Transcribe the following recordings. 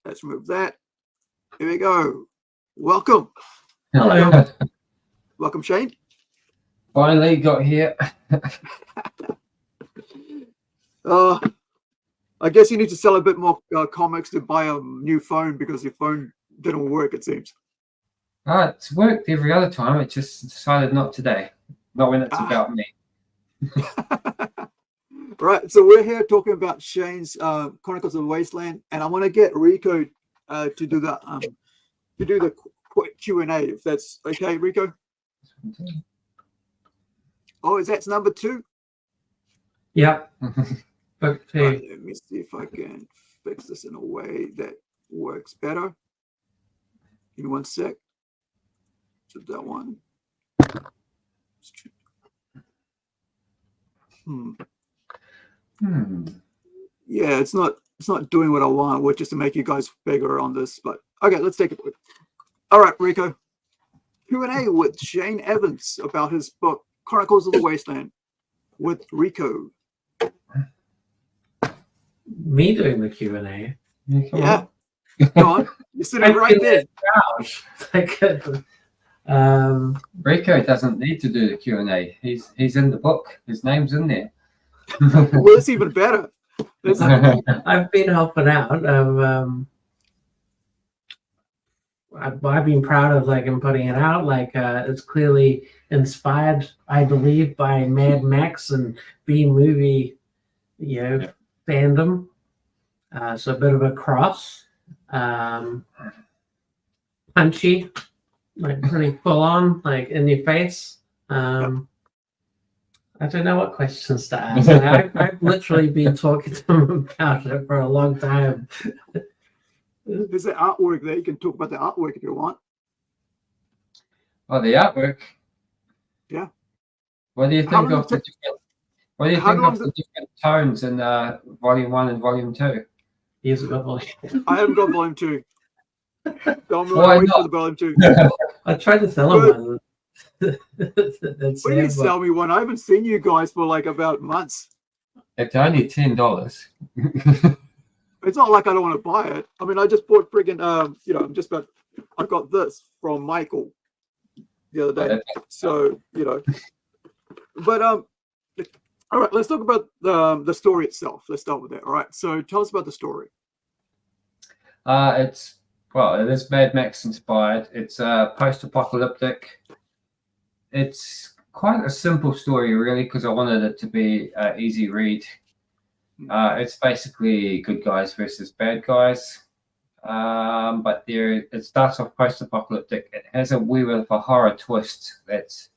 Let's remove that. Here we go. Welcome. Hello. Welcome, Shane. Finally got here. I guess you need to sell a bit more comics to buy a new phone because your phone didn't work, it seems. It's worked every other time. It just decided not today. Not when it's about me. Right, so we're here talking about Shane's Chronicles of Wasteland, and I want to get Rico to do the quick Q&A, if that's okay, Rico. Oh, is that number 2? Yep. Right, let me see if I can fix this in a way that works better. Give me one sec. So that one. Yeah, it's not doing what I want, which is to make you guys bigger on this. But okay, let's take it. All right, Rico. Q&A with Shane Evans about his book Chronicles of the Wasteland with Rico. Me doing the Q&A? Yeah. Go on. You're sitting right there. Rico doesn't need to do the Q&A. He's in the book. His name's in there. Well, it's even better. I've been helping out. I've been proud of him putting it out. It's clearly inspired, I believe, by Mad Max and B-movie, fandom. So a bit of a cross, punchy, pretty full on, in your face. I don't know what questions to ask. I've literally been talking to him about it for a long time. There's the artwork there. You can talk about the artwork if you want. Oh, the artwork. Yeah. What do you think of the different tones in Volume 1 and Volume 2? He hasn't got Volume 2. I haven't got Volume 2. I'm wait for the Volume 2. I tried to sell him one. What do you sell me one? I haven't seen you guys for about months. It's only $10. It's not like I don't want to buy it. I mean, I just bought friggin' I got this from Michael the other day. So, but all right, let's talk about the story itself. Let's start with that. All right. So tell us about the story. It is Mad Max inspired. It's post-apocalyptic. It's quite a simple story, really, because I wanted it to be an easy read. It's basically good guys versus bad guys, but it starts off post-apocalyptic. It has a wee bit of a horror twist that's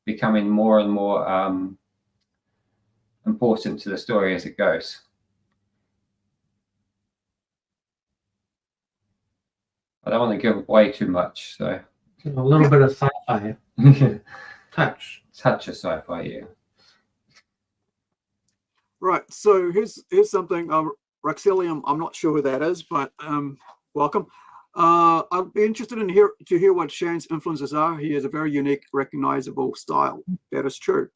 becoming more and more important to the story as it goes. I don't want to give away too much, so a little bit of sci-fi. touch of sci-fi, yeah. Right, so here's something. Roxilium, I'm not sure who that is, but welcome. I'd be interested to hear what Shane's influences are. He has a very unique, recognizable style. That is true.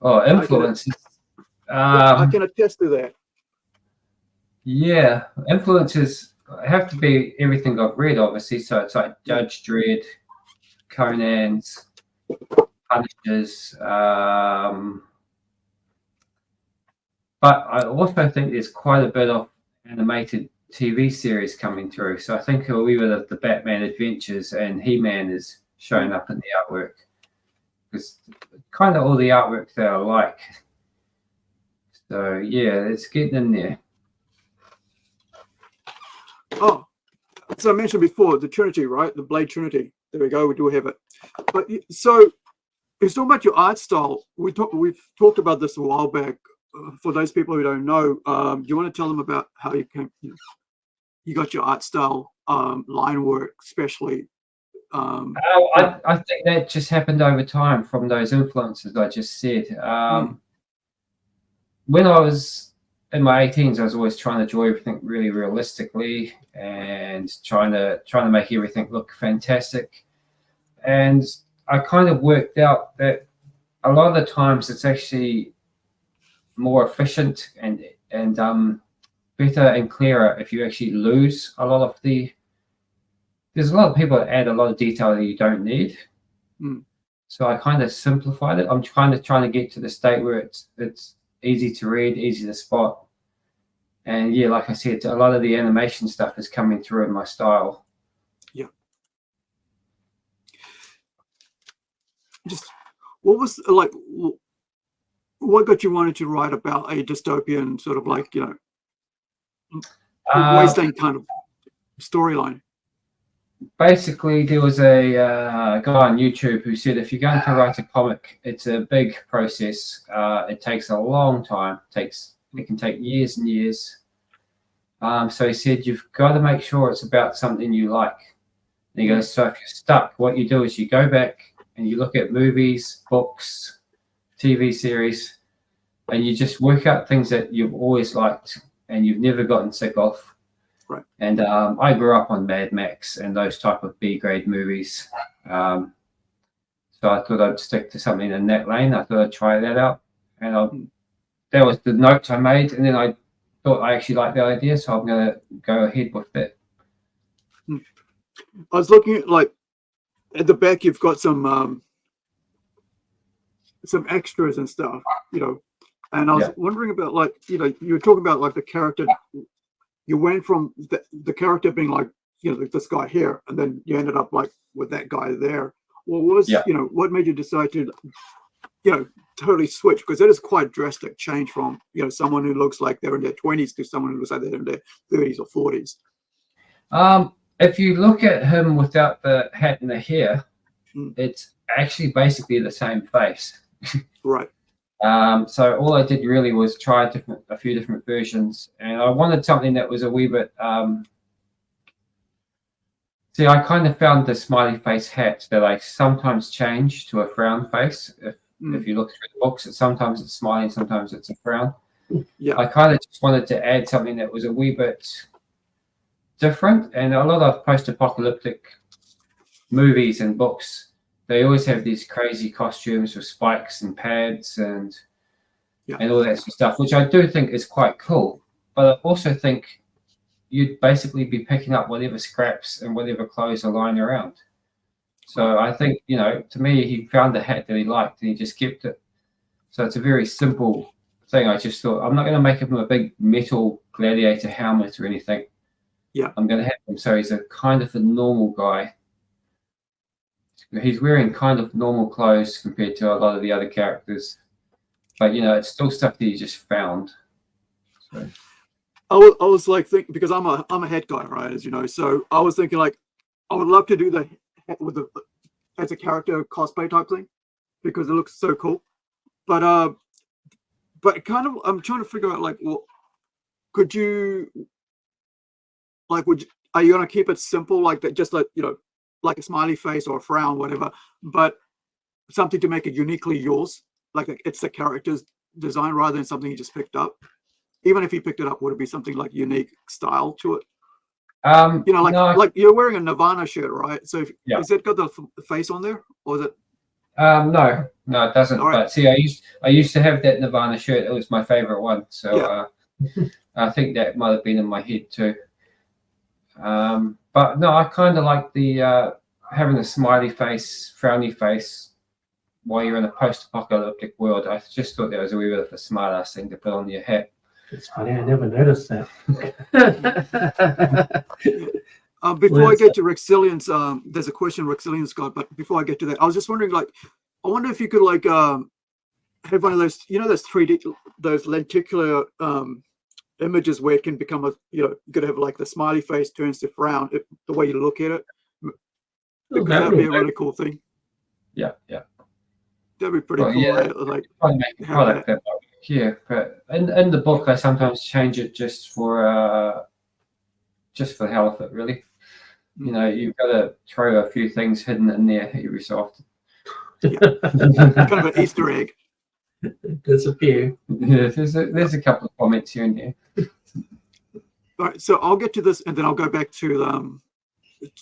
Oh, influences. I can attest to that. Yeah, influences have to be everything I've read, obviously. So it's like Judge Dredd, Conan's, Punishers. But I also think there's quite a bit of animated TV series coming through. So I think a wee bit of the Batman Adventures and He-Man is showing up in the artwork. Because kind of all the artwork that I like. So yeah, it's getting in there. Oh, so I mentioned before the Trinity, right? The Blade Trinity. There we go. We do have it. But so it's talking about your art style. We've talked about this a while back. For those people who don't know, do you want to tell them about how you got your art style, line work, especially? I think that just happened over time from those influences I just said. When I was in my 18s, I was always trying to draw everything really realistically and trying to make everything look fantastic. And I kind of worked out that a lot of the times it's actually more efficient and better and clearer if you actually lose a lot of the. There's a lot of people that add a lot of detail that you don't need. So I kind of simplified it. I'm trying to get to the state where it's easy to read, easy to spot. And yeah, like I said, a lot of the animation stuff is coming through in my style. Yeah. Just what was like? What got you wanted to write about a dystopian sort of like, you know, Wasteland kind of storyline? Basically, there was a guy on YouTube who said if you're going to write a comic, it's a big process. It takes a long time. It can take years and years. So he said you've got to make sure it's about something you like. And he goes, so if you're stuck, what you do is you go back and you look at movies, books, TV series, and you just work out things that you've always liked and you've never gotten sick of. Right. And I grew up on Mad Max and those type of B-grade movies. So I thought I'd stick to something in that lane. I thought I'd try that out. And that was the note I made. And then I thought I actually liked the idea, so I'm going to go ahead with it. I was looking at, like, at the back, you've got some extras and stuff, you know. And I was wondering about, like, you know, you were talking about, like, the character. You went from the character being like, you know, like this guy here, and then you ended up like with that guy there. Well, you know, what made you decide to, you know, totally switch? Because it is quite drastic change from, you know, someone who looks like they're in their 20s to someone who looks like they're in their 30s or 40s. If you look at him without the hat and the hair, it's actually basically the same face. Right. So all I did really was try a few different versions, and I wanted something that was a wee bit. See, I kind of found the smiley face hat that I sometimes change to a frown face. If you look through the books, sometimes it's smiling, sometimes it's a frown. Yeah. I kind of just wanted to add something that was a wee bit different, and a lot of post-apocalyptic movies and books, they always have these crazy costumes with spikes and pads and all that sort of stuff, which I do think is quite cool. But I also think you'd basically be picking up whatever scraps and whatever clothes are lying around. So I think, you know, to me, he found the hat that he liked and he just kept it. So it's a very simple thing. I just thought, I'm not going to make him a big metal gladiator helmet or anything. Yeah. I'm going to have him so he's a kind of a normal guy. He's wearing kind of normal clothes compared to a lot of the other characters, but you know, it's still stuff that he just found. So. I was like thinking, because I'm a hat guy, right? As you know, so I was thinking like I would love to do the hat with the as a character cosplay type thing because it looks so cool. But kind of I'm trying to figure out like, well, could you like are you gonna keep it simple like that, just like, you know, like a smiley face or a frown, whatever, but something to make it uniquely yours, like it's the character's design rather than something you just picked up? Even if you picked it up, would it be something like unique style to it? You know, like you're wearing a Nirvana shirt, right? So is it got the face on there, or is it? No, it doesn't. Right. But see, I used to have that Nirvana shirt. It was my favorite one. So I think that might have been in my head too. But no, I kind of like the having a smiley face, frowny face while you're in a post-apocalyptic world. I just thought that was a wee bit of a smart-ass thing to put on your hat. It's funny, I never noticed that. Before I get to Rexillian's, there's a question Rexillian's got, but before I get to that, I was just wondering, like, I wonder if you could like have one of those, you know, those 3D, those lenticular images where it can become a, you know, you could have like the smiley face turns to frown, the way you look at it. Because that'd be a really cool thing. Yeah. That'd be pretty cool. Yeah. Like, I'd make a product that yeah, but in the book I sometimes change it just for the hell of it, really. You know, you've got to throw a few things hidden in there every so often. kind of an Easter egg. There's a few. Yeah, there's a couple of comments here and there. All right, so I'll get to this, and then I'll go back to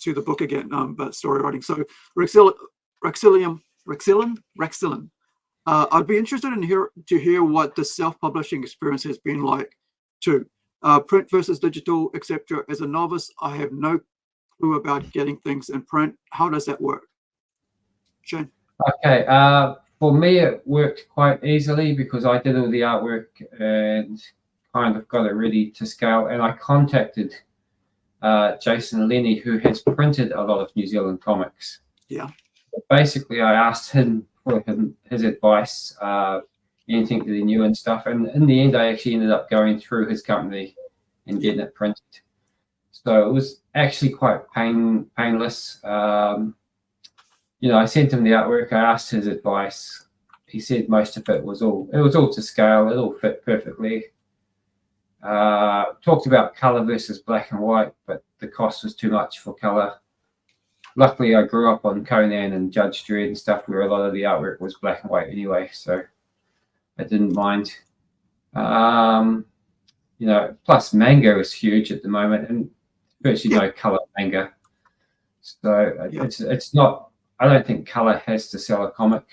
the book again. But story writing. So Rexillian. I'd be interested to hear what the self-publishing experience has been like too. Print versus digital, etc. As a novice, I have no clue about getting things in print. How does that work? Shane? Okay, for me it worked quite easily because I did all the artwork and kind of got it ready to scale, and I contacted Jason Lenny, who has printed a lot of New Zealand comics. Yeah. But basically, I asked him for his advice, anything that he knew and stuff, and in the end, I actually ended up going through his company and getting it printed. So it was actually quite painless. You know, I sent him the artwork. I asked his advice. He said most of it was all to scale. It all fit perfectly. Talked about color versus black and white, but the cost was too much for color. Luckily, I grew up on Conan and Judge Dredd and stuff where a lot of the artwork was black and white anyway, so I didn't mind. You know, plus manga is huge at the moment, and virtually no color manga. So it's not. I don't think color has to sell a comic.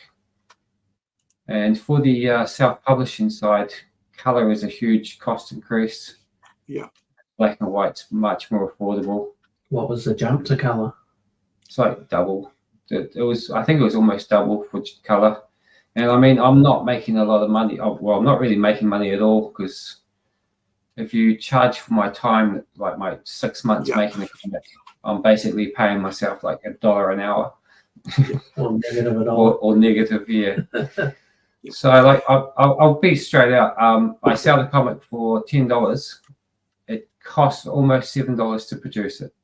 And for the self-publishing side, color is a huge cost increase. Yeah. Black and white's much more affordable. What was the jump to color? It's like double. It was, I think it was almost double for color. And I mean, I'm not making a lot of money. Well, I'm not really making money at all, because if you charge for my time, like my 6 months making a comic, I'm basically paying myself like $1 an hour. Or negative at all. Or negative, yeah. So like I'll be straight out. I sell the comic for $10. It costs almost $7 to produce it.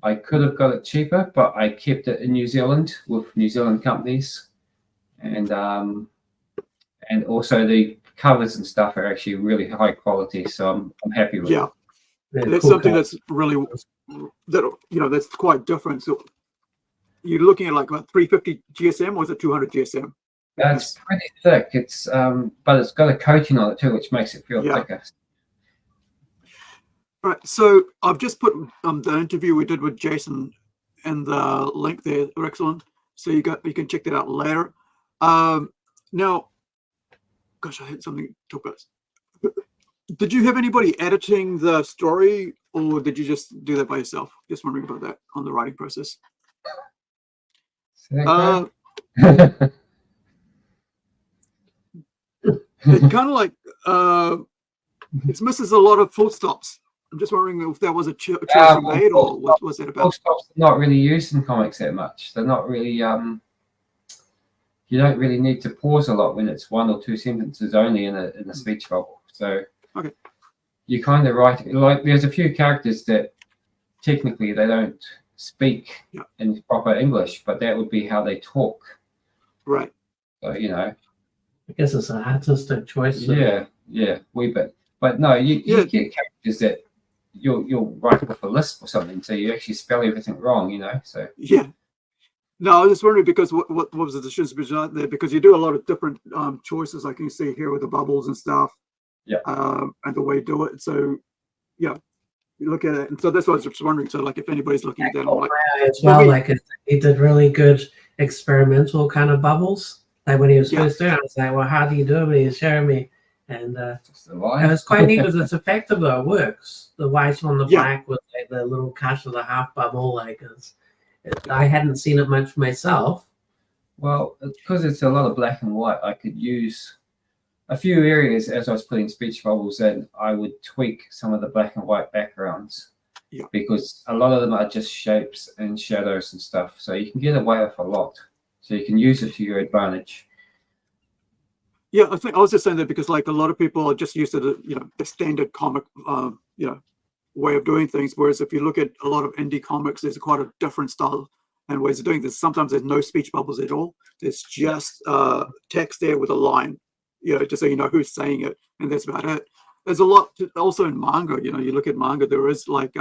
I could have got it cheaper, but I kept it in New Zealand with New Zealand companies, and also the covers and stuff are actually really high quality. So I'm happy with it. Yeah, that's cool something that's really that's quite different. So you're looking at like about 350 GSM, or is it 200 GSM? That's pretty thick. It's but it's got a coating on it too, which makes it feel thicker. Right. So I've just put the interview we did with Jason and the link there, excellent. So you can check that out later. Now, gosh, I had something to talk about. Did you have anybody editing the story, or did you just do that by yourself? Just wondering about that on the writing process. It kind of like it misses a lot of full stops. I'm just wondering if that was a choice you made, or what was that about? Full stops are not really used in comics that much. They're not really. You don't really need to pause a lot when it's 1 or 2 sentences only in a speech bubble. So you kind of write like there's a few characters that technically they don't speak in proper English, but that would be how they talk. Right. So I guess it's an artistic choice. Wee bit. But no, you get characters that you'll write with a lisp or something, so you actually spell everything wrong, So No, I was just wondering because what was the decision out there? Because you do a lot of different choices, like you see here with the bubbles and stuff. Yeah. And the way you do it. So you look at it, and so that's what I was just wondering. So like if anybody's looking at that, I'm like, as well, like he did really good experimental kind of bubbles. Like when he was first doing it, I was like, well, how do you do it? And he was showing me. And it was quite neat because it's effective though. It works. The white on the black with like the little cut of the half bubble. Like I hadn't seen it much myself. Well, because it's a lot of black and white, I could use a few areas as I was putting speech bubbles in. I would tweak some of the black and white backgrounds because a lot of them are just shapes and shadows and stuff. So you can get away with a lot. So you can use it to your advantage. Yeah, I think I was just saying that because like a lot of people are just used to the standard comic way of doing things. Whereas if you look at a lot of indie comics, there's quite a different style and ways of doing this. Sometimes there's no speech bubbles at all. There's just text there with a line, just so you know who's saying it, and that's about it. There's a lot also in manga. You look at manga, there is like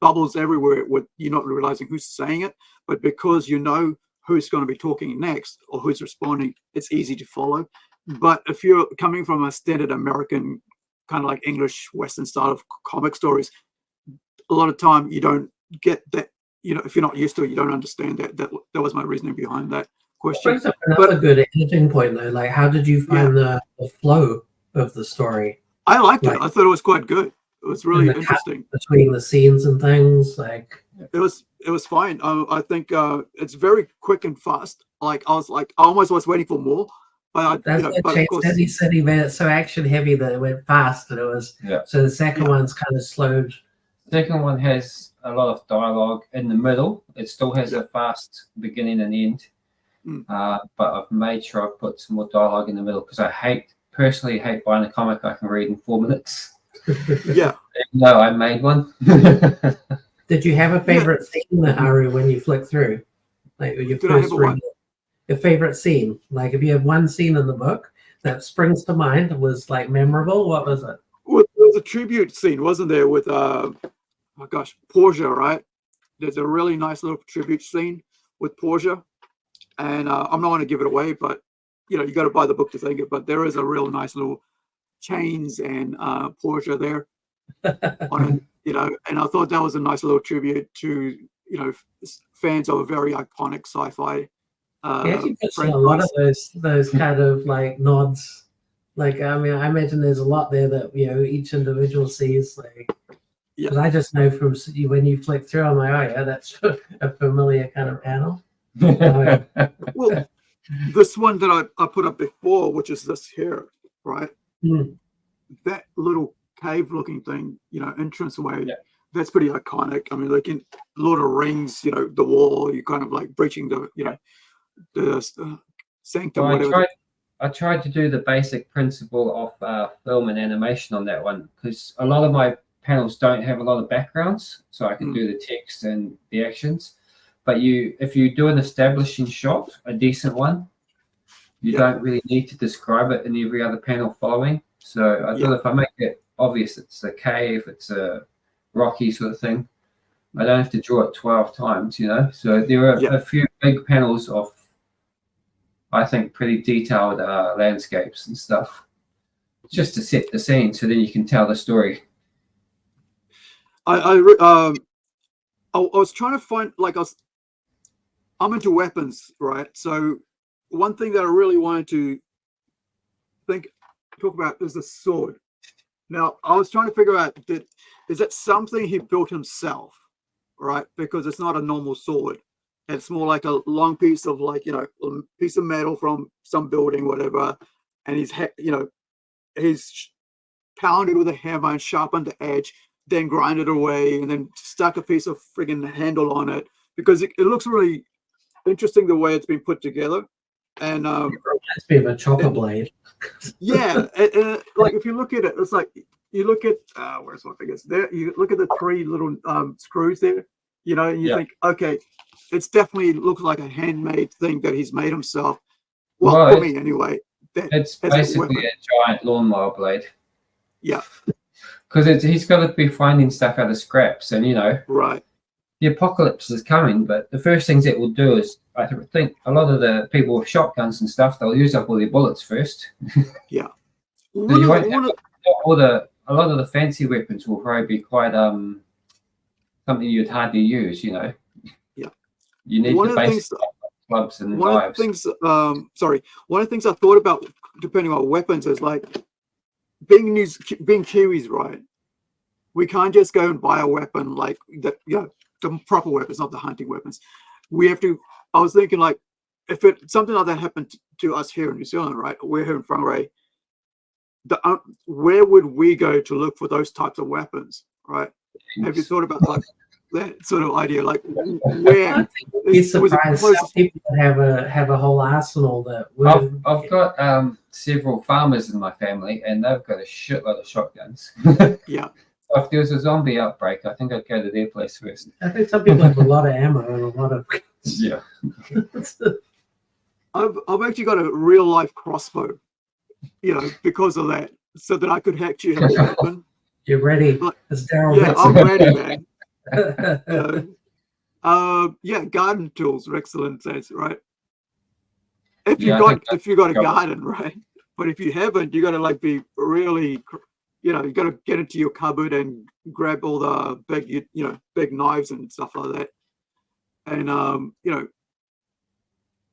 bubbles everywhere with you not realizing who's saying it, but because you know who's going to be talking next or who's responding, it's easy to follow. But if you're coming from a standard American kind of like English Western style of comic stories, a lot of time you don't get that. If you're not used to it, you don't understand that. That was my reasoning behind that question. Brings up another good editing point though. Like, how did you find the flow of the story? I liked it. Like- I thought it was quite good. It was really And the cut interesting. between the scenes and things. Like, It was fine. I think it's very quick and fast. Like I almost was waiting for more, but that's but what of Chase course, said. He said he made it so action heavy that it went fast, and it was so the second one's kind of slowed. Second one has a lot of dialogue in the middle. It still has a fast beginning and end, but I've made sure I put some more dialogue in the middle because I personally hate buying a comic I can read in 4 minutes. Yeah. No, I made one. Did you have a favorite scene, Haru, when you flick through? Like when you Did I have first a read what? it? Your favorite scene? Like if you have one scene in the book that springs to mind, was like memorable, what was it? Well, there was a tribute scene, wasn't there, with oh gosh, Portia, right? There's a really nice little tribute scene with Portia, and I'm not going to give it away, but you got to buy the book to think it. But there is a real nice little chains and Portia there on it, and I thought that was a nice little tribute to fans of a very iconic sci-fi. Yeah, you put a lot of those kind of like nods. Like I mean, I imagine there's a lot there that each individual sees. Like, because I just know from when you flick through, I'm like, oh yeah, that's a familiar kind of panel. Well, this one that I put up before, which is this here, right? That little cave-looking thing, entranceway. Yeah. That's pretty iconic. I mean, like in Lord of the Rings, the wall, you're kind of like breaching the, the sanctum. Well, I tried to do the basic principle of film and animation on that one because a lot of my panels don't have a lot of backgrounds, so I can do the text and the actions. But if you do an establishing shot, a decent one, you don't really need to describe it in every other panel following. So I thought if I make it obvious, it's a cave, it's a rocky sort of thing, I don't have to draw it 12 times, So there are a few big panels of, I think, pretty detailed landscapes and stuff, just to set the scene, so then you can tell the story. I was trying to find, like, I'm into weapons, right? So one thing that I really wanted to talk about is the sword. Now, I was trying to figure out, is that something he built himself, right? Because it's not a normal sword. It's more like a long piece of, like, a piece of metal from some building, whatever. And he's pounded with a hammer and sharpened the edge, then grinded away, and then stuck a piece of friggin' handle on it, because it looks really interesting the way it's been put together. And it's a bit of a chopper blade. Yeah, and like if you look at it, it's like you look at where's my fingers? There, you look at the 3 little screws there, and you think, okay, it's definitely looks like a handmade thing that he's made himself. Well, for me anyway. It's basically a giant lawnmower blade. Yeah, because he's got to be finding stuff out of scraps, and right. The apocalypse is coming, but the first things it will do is, I think, a lot of the people with shotguns and stuff, they'll use up all their bullets first. Yeah. So you won't have a lot of the fancy weapons will probably be quite something you'd hardly use, Yeah. You need the basic clubs and knives. One of the things I thought about, depending on weapons, is like being Kiwis, right? We can't just go and buy a weapon like that, the proper weapons, not the hunting weapons. We have to. I was thinking, like, if something like that happened to us here in New Zealand, right? We're here in Whangarei. Where would we go to look for those types of weapons, right? Have you thought about like that sort of idea? Like, where? It's surprised some people have a whole arsenal that. I've got several farmers in my family, and they've got a shitload of shotguns. Yeah. If there was a zombie outbreak, I think I'd go to their place first. I think some people have a lot of ammo and a lot of. Yeah. I've actually got a real life crossbow, because of that, so that I could actually have a weapon. You're ready. As Daryl. Yeah, I'm ready, man. Yeah, garden tools are excellent, right? If you got a garden, right? But if you haven't, you got to like be really. You got to get into your cupboard and grab all the big knives and stuff like that. And, you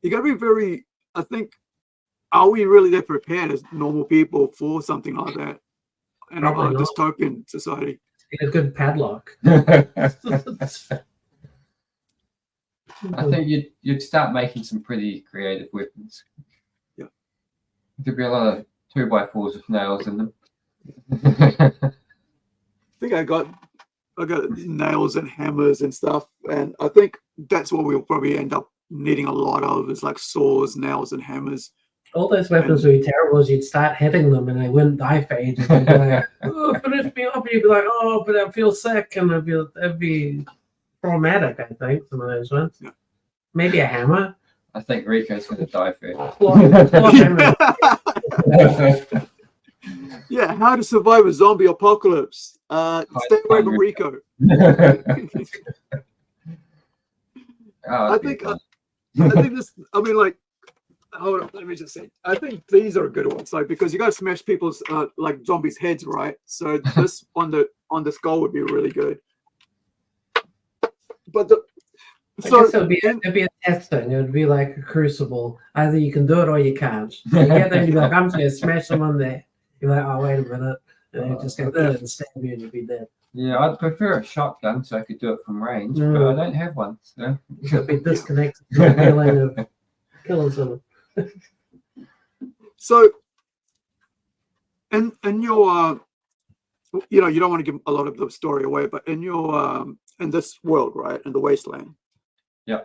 got to be very, I think, are we really that prepared as normal people for something like that? in a Probably not. dystopian society. Get a good padlock. I think you'd start making some pretty creative weapons. Yeah. There'd be a lot of 2x4s with nails in them. I think I got nails and hammers and stuff, and I think that's what we'll probably end up needing a lot of, is like saws, nails, and hammers. All those weapons would be terrible as you'd start hitting them and they wouldn't die for ages. You'd be like, oh, finish me off. And you'd be like, oh, but I feel sick. And it'd be traumatic, I think, some of those ones. Yeah. Maybe a hammer. I think Rico's going to die first. Claw hammer. Yeah, how to survive a zombie apocalypse. Stay away from Rico. I think this. I mean, like, hold on, let me just say. I think these are good ones, like, because you got to smash people's like zombies' heads, right? So this on the skull would be really good. But I guess it'd be a test thing. It would be like a crucible. Either you can do it or you can't. You get there and you're like, I'm just going to smash them on there. You're like, oh, wait a minute. And you just go, and stab you and you'd be dead. Yeah, I'd prefer a shotgun so I could do it from range, but I don't have one. So you'll be disconnected from the feeling of killing someone. So, in your, you know, you don't want to give a lot of the story away, but in your, in this world, right, in the Wasteland. Yeah.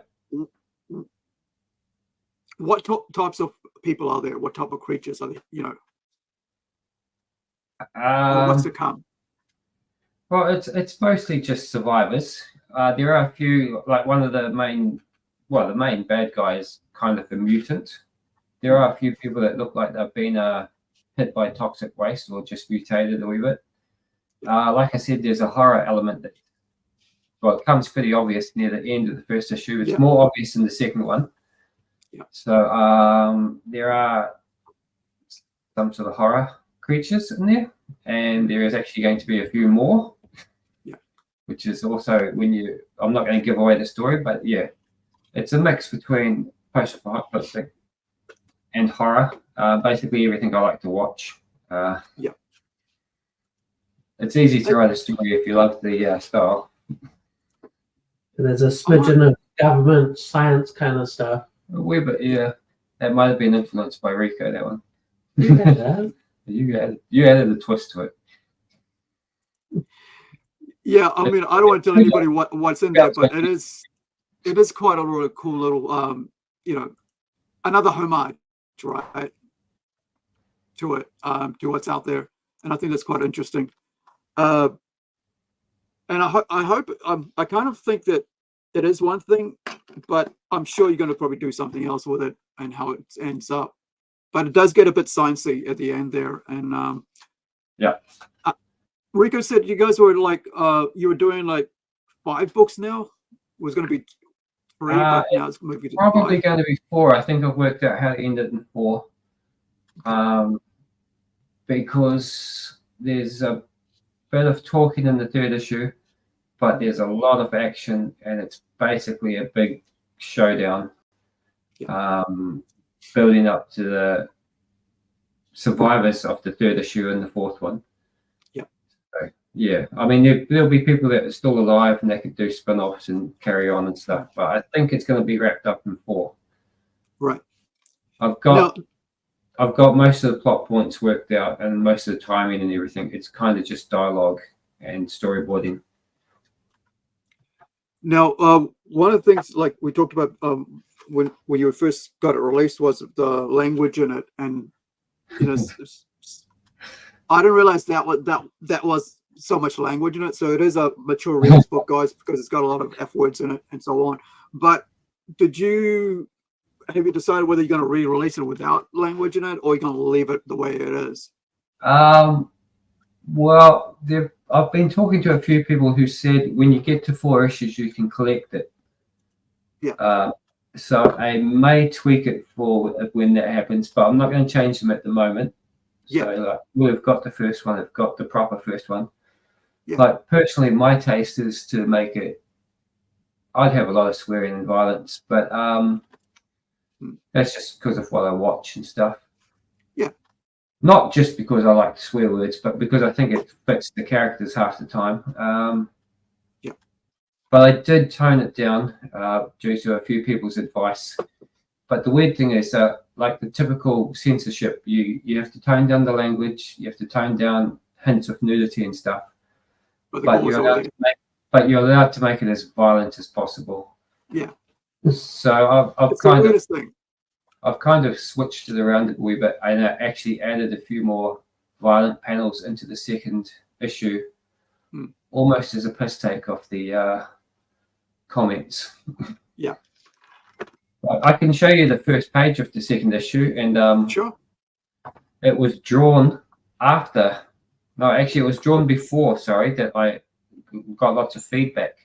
What types of people are there? What type of creatures are there? You know, what's to come? Well, it's mostly just survivors. There are a few, like one of the main bad guy is kind of a mutant. There are a few people that look like they've been hit by toxic waste or just mutated a wee bit. Like I said, there's a horror element that, well, it comes pretty obvious near the end of the first issue. It's more obvious in the second one. Yeah. So there are some sort of horror creatures in there, and there is actually going to be a few more. Which is also I'm not going to give away the story, but yeah, it's a mix between post-apocalyptic and horror. Basically everything I like to watch. It's easy to write a story if you love the style. There's a smidgen of government science kind of stuff. A wee bit, yeah. That might have been influenced by Rico, that one. You added a twist to it. Yeah, I mean, I don't want to tell anybody what's in there, but it is quite a really cool little, you know, another homage, right, to it, to what's out there, and I think that's quite interesting. And I hope I kind of think that it is one thing, but I'm sure you're going to probably do something else with it and how it ends up. But it does get a bit sciencey at the end there, and Rico said you guys were like you were doing like 5 books now. It was going to be 3, but now it's moving to probably 5. going to be 4. I think I've worked out how to end it in 4. Because there's a bit of talking in the 3rd issue, but there's a lot of action, and it's basically a big showdown, building up to the survivors of the 3rd issue and the 4th one. Yeah, I mean, there'll be people that are still alive and they could do spin-offs and carry on and stuff, but I think it's going to be wrapped up in 4. Right. I've got most of the plot points worked out and most of the timing and everything. It's kind of just dialogue and storyboarding. Now, one of the things like we talked about when you first got it released was the language in it, and you know, I didn't realize that was so much language in it. So it is a mature readers book, guys, because it's got a lot of F words in it and so on. But have you decided whether you're going to re-release it without language in it, or you're going to leave it the way it is? Well, I've been talking to a few people who said when you get to 4 issues, you can collect it. Yeah. So I may tweak it for when that happens, but I'm not going to change them at the moment. Yeah. So like, we've got the first one, I've got the proper first one. Yeah. Like personally, my taste is to make it. I'd have a lot of swearing and violence, but that's just because of what I watch and stuff. Yeah. Not just because I like swear words, but because I think it fits the characters half the time. But I did tone it down due to a few people's advice. But the weird thing is that, like the typical censorship, you have to tone down the language, you have to tone down hints of nudity and stuff. But you're allowed to make it as violent as possible. Yeah. So I've kind of switched it around a wee bit, and I actually added a few more violent panels into the second issue, almost as a piss take of the comments. Yeah. I can show you the first page of the second issue, and sure. It was drawn after. No, actually, it was drawn before. Sorry, that I got lots of feedback.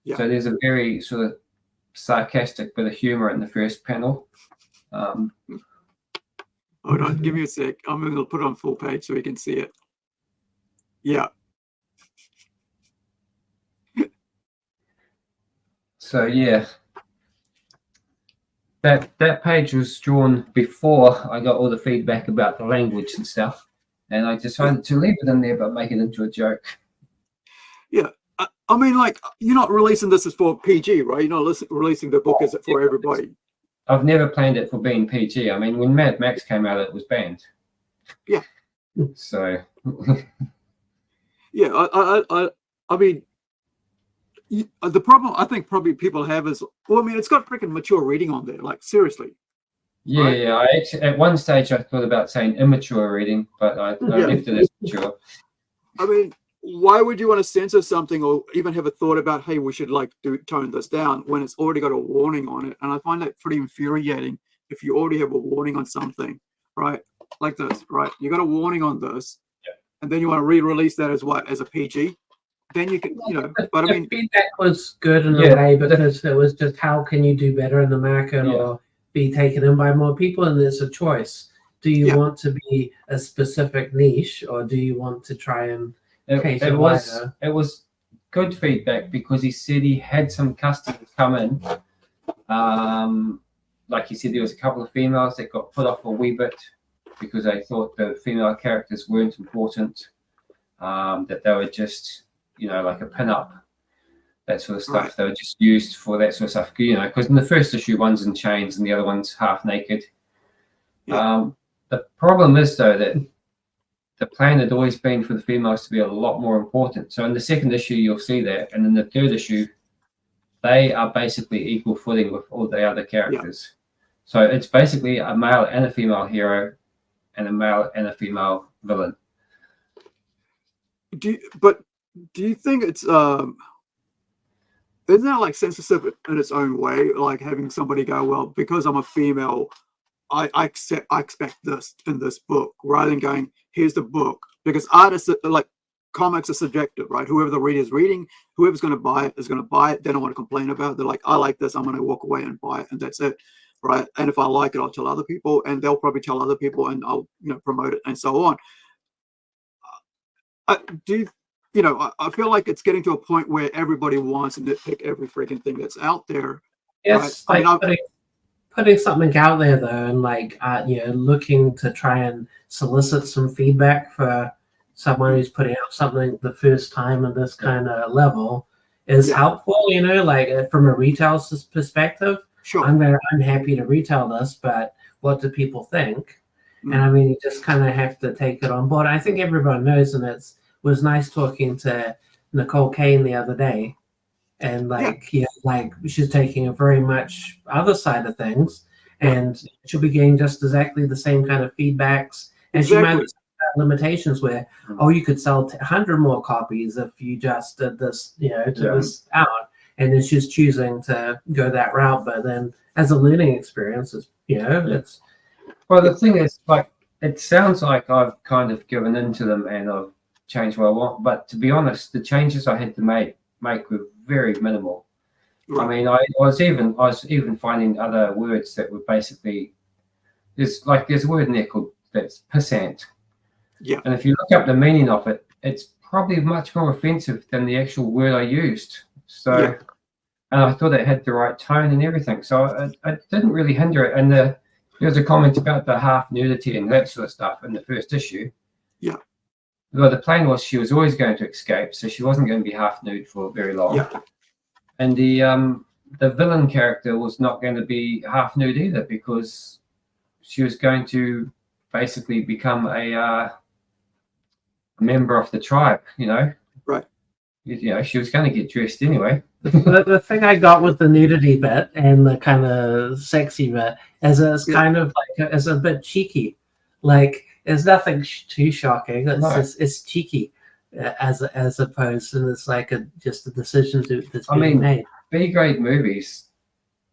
Yeah. So there's a very sort of sarcastic bit of humor in the first panel. Hold on, give me a sec. I'm going to put it on full page so we can see it. Yeah. So yeah, that page was drawn before I got all the feedback about the language and stuff, and I decided to leave it in there but make it into a joke. Yeah, I mean, like, you're not releasing this as for PG, right? You're not releasing the book as for everybody. I've never planned it for being PG. I mean, when Mad Max came out, it was banned. Yeah. So. Yeah, I mean, the problem I think probably people have is, well, I mean, it's got freaking mature reading on there, like, seriously. Yeah, right? Yeah. I actually, at one stage, I thought about saying immature reading, but I left it as mature. I mean, why would you want to censor something or even have a thought about, hey, we should like tone this down when it's already got a warning on it? And I find that pretty infuriating if you already have a warning on something, right? Like this, right? You got a warning on this, and then you want to re-release that as what? As a PG? Then you can, you know, but I mean, feedback was good in a way, because it was just how can you do better in the market or be taken in by more people, and there's a choice. Do you want to be a specific niche, or do you want to try and it was good feedback, because he said he had some customers come in. Like he said, there was a couple of females that got put off a wee bit because they thought the female characters weren't important, that they were just, you know, like a pin-up, that sort of stuff. Right. They were just used for that sort of stuff, you know, because in the first issue, one's in chains and the other one's half naked. Yeah. The problem is, though, that the plan had always been for the females to be a lot more important. So in the second issue, you'll see that. And in the third issue, they are basically equal footing with all the other characters. Yeah. So it's basically a male and a female hero and a male and a female villain. Do you think it's isn't that like censorship in its own way, like having somebody go, well, because I'm a female, I expect this in this book, rather than going, here's the book, because artists, like, comics are subjective, right? Whoever the reader is reading, whoever's going to buy it is going to buy it. They don't want to complain about it. They're like, I like this, I'm going to walk away and buy it, and that's it, right? And if I like it, I'll tell other people, and they'll probably tell other people, and I'll, you know, promote it and so on. I feel like it's getting to a point where everybody wants to nitpick every freaking thing that's out there. Yes, right? Like putting something out there, though, and like looking to try and solicit some feedback for someone who's putting out something the first time at this kind of level is helpful. You know, like from a retail perspective, sure, I'm happy to retail this, but what do people think? And I mean, you just kind of have to take it on board. I think everyone knows, and it was nice talking to Nicole Kane the other day. And like she's taking a very much other side of things, and she'll be getting just exactly the same kind of feedbacks. And she might have limitations where, you could sell 100 more copies if you just did this, this out. And then she's choosing to go that route. But then, as a learning experience, it's. Well, the thing is, like, it sounds like I've kind of given in to them and I've changed what I want. But to be honest, the changes I had to make were very minimal. Right. I mean, I was even finding other words that were basically there's a word in there called that's pissant. Yeah. And if you look up the meaning of it, it's probably much more offensive than the actual word I used. So, and I thought it had the right tone and everything. So I didn't really hinder it. And There was a comment about the half nudity and that sort of stuff in the first issue. Yeah. Well, the plan was she was always going to escape, so she wasn't going to be half nude for very long. Yeah. And the villain character was not going to be half nude either, because she was going to basically become a member of the tribe, you know. Right. You know, she was going to get dressed anyway. The thing I got with the nudity bit and the kind of sexy bit is it's kind of like it's a bit cheeky. Like there's nothing too shocking. It's just it's cheeky, as opposed to it's like just a decision that's being made. B-grade movies.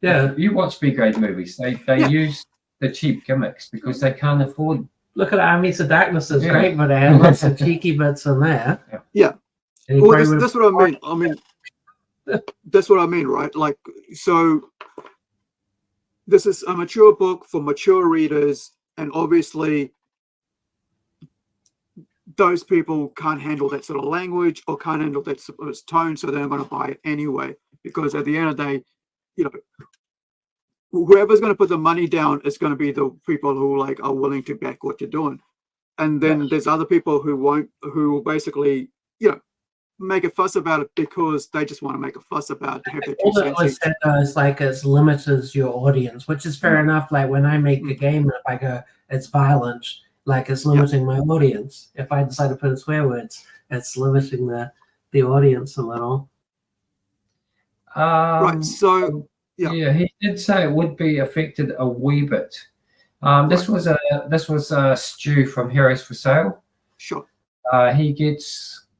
Yeah, you watch B-grade movies. They use the cheap gimmicks because they can't afford. Look at Armies of Darkness. It's great, but it had lots of cheeky bits in there. Yeah. Well, that's what I mean. I mean, that's what I mean, right? Like, so this is a mature book for mature readers, and obviously those people can't handle that sort of language or can't handle that sort of tone, so they're going to buy it anyway. Because at the end of the day, you know, whoever's going to put the money down is going to be the people who like are willing to back what you're doing, and then there's other people who won't, who will basically, you know, make a fuss about it because they just want to make a fuss about it to have their 2 cents. It's like as limited as your audience, which is fair enough. Like when I make a game, if I go it's violent, like it's limiting my audience. If I decide to put in swear words, it's limiting the audience a little. Right. So yeah, he did say it would be affected a wee bit. This was a Stu from Heroes for Sale. Sure.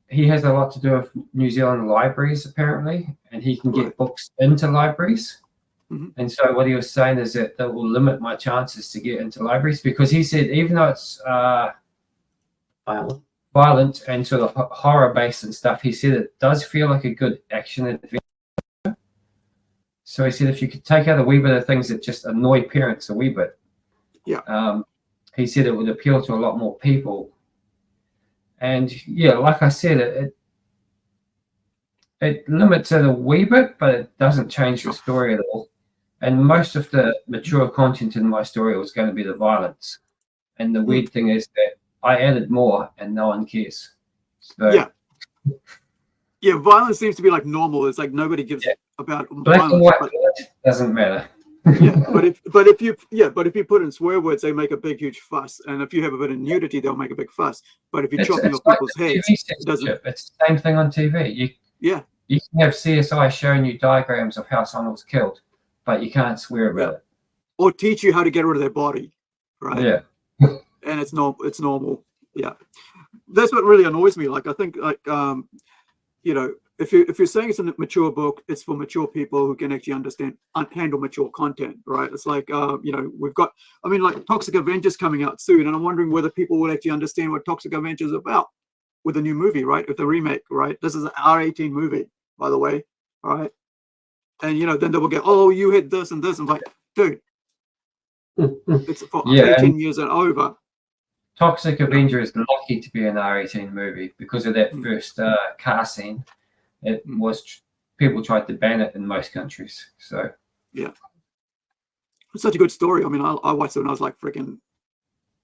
He has a lot to do with New Zealand libraries apparently, and he can get books into libraries. And so what he was saying is that will limit my chances to get into libraries, because he said even though it's violent and sort of horror based and stuff, he said it does feel like a good action adventure. So he said if you could take out a wee bit of things that just annoy parents a wee bit, he said it would appeal to a lot more people. And yeah, like I said, it limits it a wee bit, but it doesn't change the story at all. And most of the mature content in my story was going to be the violence. And the weird thing is that I added more and no one cares. So, yeah, violence seems to be like normal. It's like nobody gives about black violence, and white doesn't matter. but if you put in swear words, they make a big huge fuss. And if you have a bit of nudity, they'll make a big fuss. But if you're chopping off people's heads, it doesn't. It's the same thing on TV. You can have CSI showing you diagrams of how someone was killed, but you can't swear about it. Or teach you how to get rid of their body, right? Yeah. And it's normal. Yeah. That's what really annoys me. Like I think like you know, if you're saying it's a mature book, it's for mature people who can actually handle mature content, right? It's like you know, we've got, I mean, like Toxic Avenger coming out soon, and I'm wondering whether people will actually understand what Toxic Avenger is about with the new movie, right? With the remake, right? This is an R18 movie, by the way, all right? And you know, then they will get, oh, you had this and this. I'm like, dude, it's for 18 years and over. Toxic Avenger is lucky to be an R18 movie because of that first car scene. It was, people tried to ban it in most countries. So yeah, it's such a good story. I mean, I watched it when I was like freaking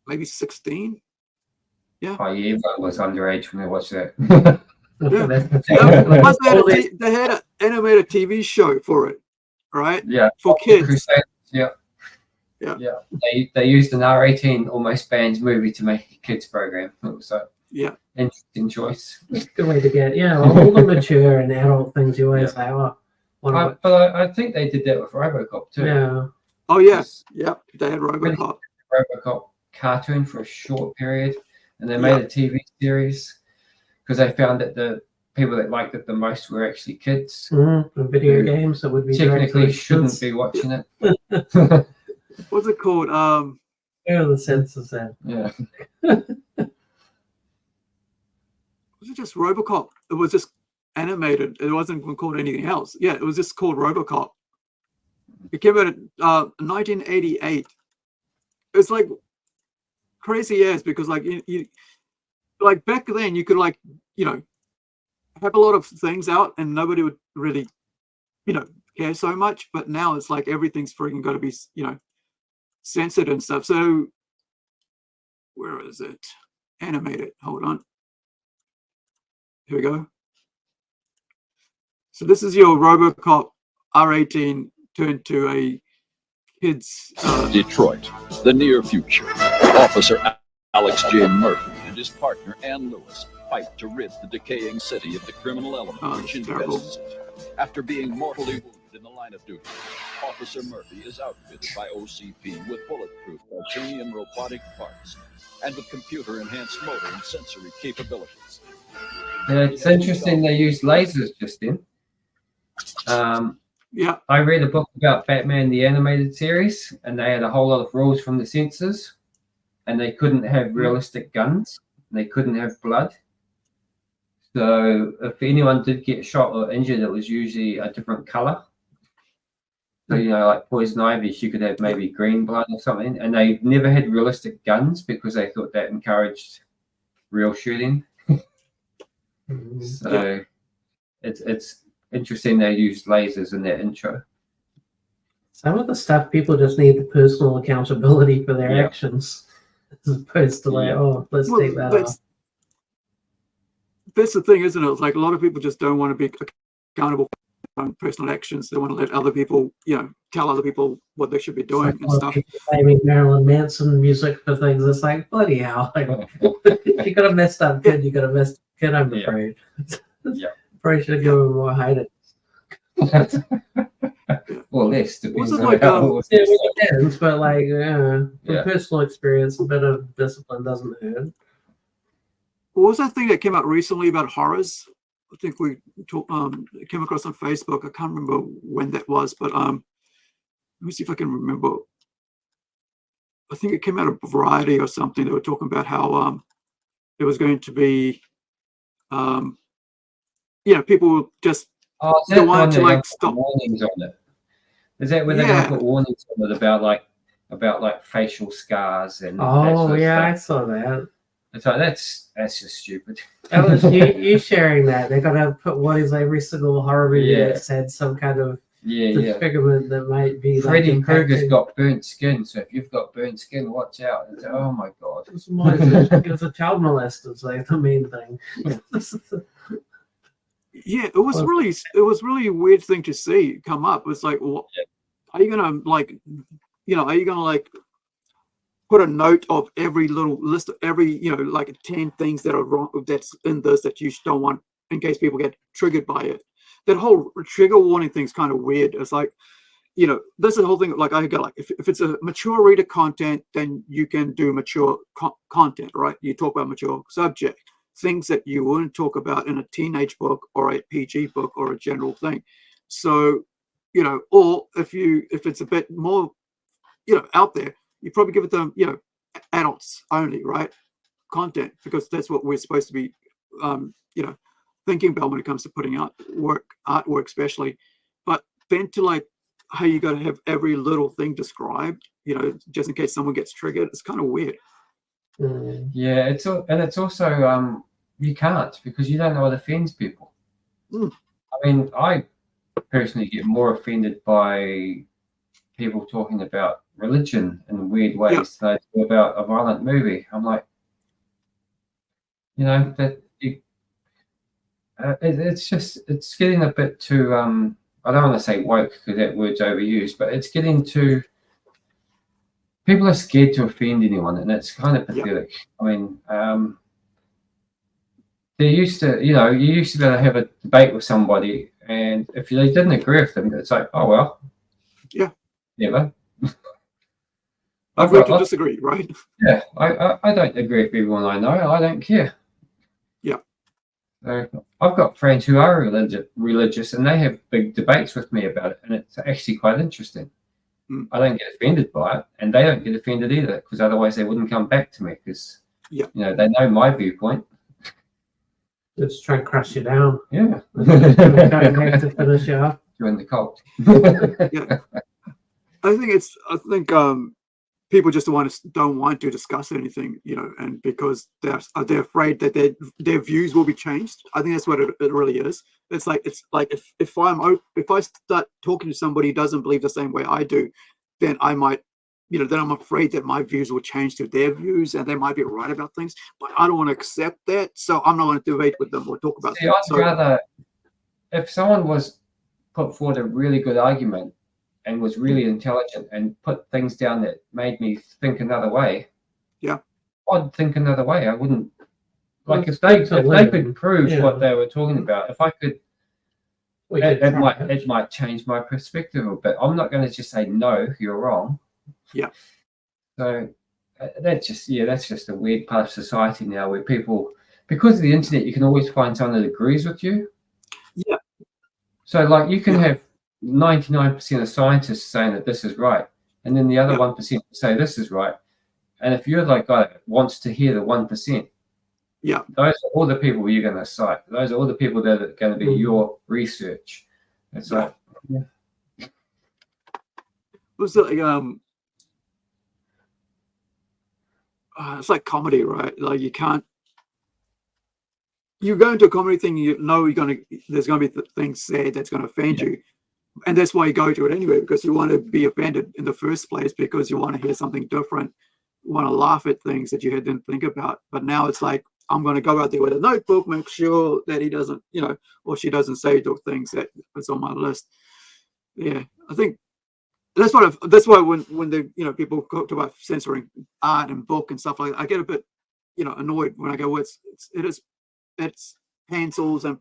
maybe 16. Yeah. Oh yeah, I was underage when I watched that. Plus they had an animated TV show for it, right? Yeah. For kids. Crusade. Yeah. Yeah. They used an R18 almost banned movie to make a kids program. So interesting choice. Good way to get all the mature and adult things you always say. Oh, but I think they did that with RoboCop too. Yeah. Oh yes. Yeah. They had RoboCop. RoboCop cartoon for a short period, and they made a TV series because they found that the people that liked it the most were actually kids. The video games that would be technically shouldn't be watching it. What's it called? The censors then. Yeah. Was it just RoboCop? It was just animated. It wasn't called anything else. Yeah, it was just called RoboCop. It came out in 1988. It's like crazy ass because like you like back then you could like, you know, have a lot of things out and nobody would really, you know, care so much. But now it's like everything's freaking got to be, you know, censored and stuff. So where is it? Animated. Hold on. Here we go. So this is your RoboCop R18 turned to a kids. Detroit, the near future. Officer Alex J. Murphy and his partner Ann Lewis fight to rid the decaying city of the criminal element which infests it. After being mortally wounded in the line of duty, Officer Murphy is outfitted by OCP with bulletproof titanium robotic parts and with computer-enhanced motor and sensory capabilities. Yeah, it's interesting they use lasers, Justin. Yeah. I read a book about Batman the animated series, and they had a whole lot of rules from the censors, and they couldn't have realistic guns, and they couldn't have blood. So if anyone did get shot or injured, it was usually a different color. So, you know, like Poison Ivy, she could have maybe green blood or something. And they never had realistic guns because they thought that encouraged real shooting. So it's interesting they used lasers in that intro. Some of the stuff people just need the personal accountability for their actions, as opposed to like, oh, let's take that off. That's the thing, isn't it? It's like a lot of people just don't want to be accountable for their own personal actions. They want to let other people, you know, tell other people what they should be doing and stuff. Blaming Marilyn Manson music for things. It's like, bloody hell. Like, you got a messed up kid, you got a messed up kid, I'm afraid. Probably should have given him more hiding. Well, less depends on like, it depends, but like, from personal experience, a bit of discipline doesn't hurt. What was that thing that came out recently about horrors? I think we came across on Facebook. I can't remember when that was, but let me see if I can remember. I think it came out of Variety or something. They were talking about how it was going to be, you know, people just don't want to like stop. Warnings on it. Is that where they're going to put warnings on it about like facial scars and? Oh yeah, I saw that. It's like that's just stupid. That was you sharing that. They're gonna put warnings every single horror movie that's had some kind of disfigurement that might be. Freddy Krueger's got burnt skin, so if you've got burnt skin, watch out. It's, oh my god! It was a child molester, so like the main thing. Yeah, it was really a weird thing to see come up. It's like, well, are you gonna like, you know, are you gonna like put a note of every little list of every, you know, like 10 things that are wrong that's in this that you don't want in case people get triggered by it? That whole trigger warning thing's kind of weird. It's like, you know, this is the whole thing. Like I got like if it's a mature reader content, then you can do mature content, right? You talk about mature subject, things that you wouldn't talk about in a teenage book or a PG book or a general thing. So, you know, or if it's a bit more, you know, out there, you probably give it them, you know, adults only, right? Content, because that's what we're supposed to be, you know, thinking about when it comes to putting out artwork, especially. But then to like how you got to have every little thing described, you know, just in case someone gets triggered, it's kind of weird. Yeah, it's also you can't because you don't know what offends people. I mean, I personally get more offended by people talking about religion in weird ways than I do about a violent movie. I'm like, you know, that it's getting a bit too I don't want to say woke because that word's overused, but it's getting too, people are scared to offend anyone, and it's kind of pathetic. I mean, they used to, you know, you used to be able to have a debate with somebody, and if they didn't agree with them, it's like, oh well, never. I've got to disagree, right? Yeah, I don't agree with everyone I know. I don't care. Yeah. So I've got friends who are religious, and they have big debates with me about it, and it's actually quite interesting. I don't get offended by it, and they don't get offended either, because otherwise they wouldn't come back to me, because you know, they know my viewpoint. Just try and crush you down. Yeah. To finish you off. Join the cult. I think people just don't want to discuss anything, you know, and because they're afraid that their views will be changed. I think that's what it really is. It's like if I start talking to somebody who doesn't believe the same way I do, then I might then I'm afraid that my views will change to their views, and they might be right about things, but I don't want to accept that, so I'm not going to debate with them or talk about See, that. I'd rather, if someone was put forward a really good argument and was really intelligent and put things down that made me think another way, I'd think another way. I wouldn't, like, if they could prove what they were talking about, if I could, it might change my perspective a bit. I'm not going to just say, no, you're wrong. Yeah. So that's just a weird part of society now, where people, because of the internet, you can always find someone that agrees with you. Yeah. So, like, you can have 99% of scientists saying that this is right, and then the other 1% say this is right. And if you're like guy that wants to hear the 1%, those are all the people you're going to cite. Those are all the people that are going to be your research. It's like, was it like it's like comedy, right? Like, you go into a comedy thing, there's going to be things said that's going to offend you, and that's why you go to it anyway, because you want to be offended in the first place, because you want to hear something different, you want to laugh at things that you didn't think about. But now it's like, I'm going to go out there with a notebook, make sure that he doesn't, or she doesn't say the things that is on my list. Yeah, I think that's why when the people talk about censoring art and book and stuff like that, I get a bit annoyed when I go, well, it's pencils and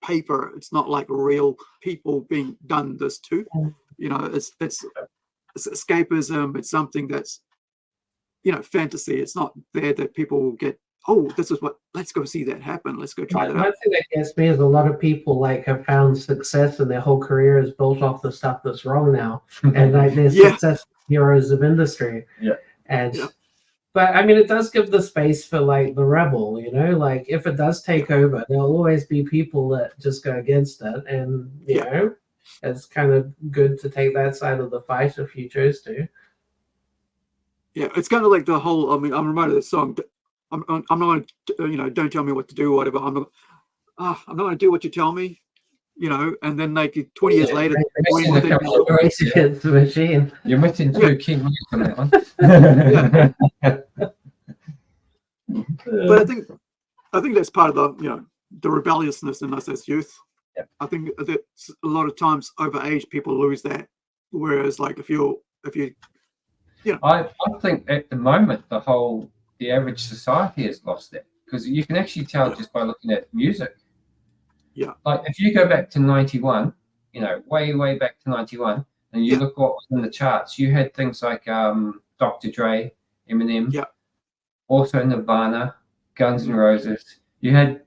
paper. It's not like real people being done this to. It's escapism. It's something that's fantasy. It's not there that people will get, oh, this is what, let's go see that happen. Let's go try that out. One thing that gets me is a lot of people have found success, and their whole career is built off the stuff that's wrong now. And they're success heroes of industry. But I mean, it does give the space for the rebel, like if it does take over, there'll always be people that just go against it. And, it's kind of good to take that side of the fight if you choose to. Yeah, it's kind of like the whole, I'm reminded of this song. I'm not going to, don't tell me what to do or whatever. I'm not going to do what you tell me, and then 20 years later. The machine. You're missing two key words on that one. But I think that's part of the rebelliousness in us as youth. I think that a lot of times over age people lose that, whereas if you I think at the moment the average society has lost that, because you can actually tell just by looking at music. Yeah. Like if you go back to 91, way back to 91, and you look what was in the charts, you had things like Dr. Dre, Eminem, also Nirvana, Guns N' Roses. You had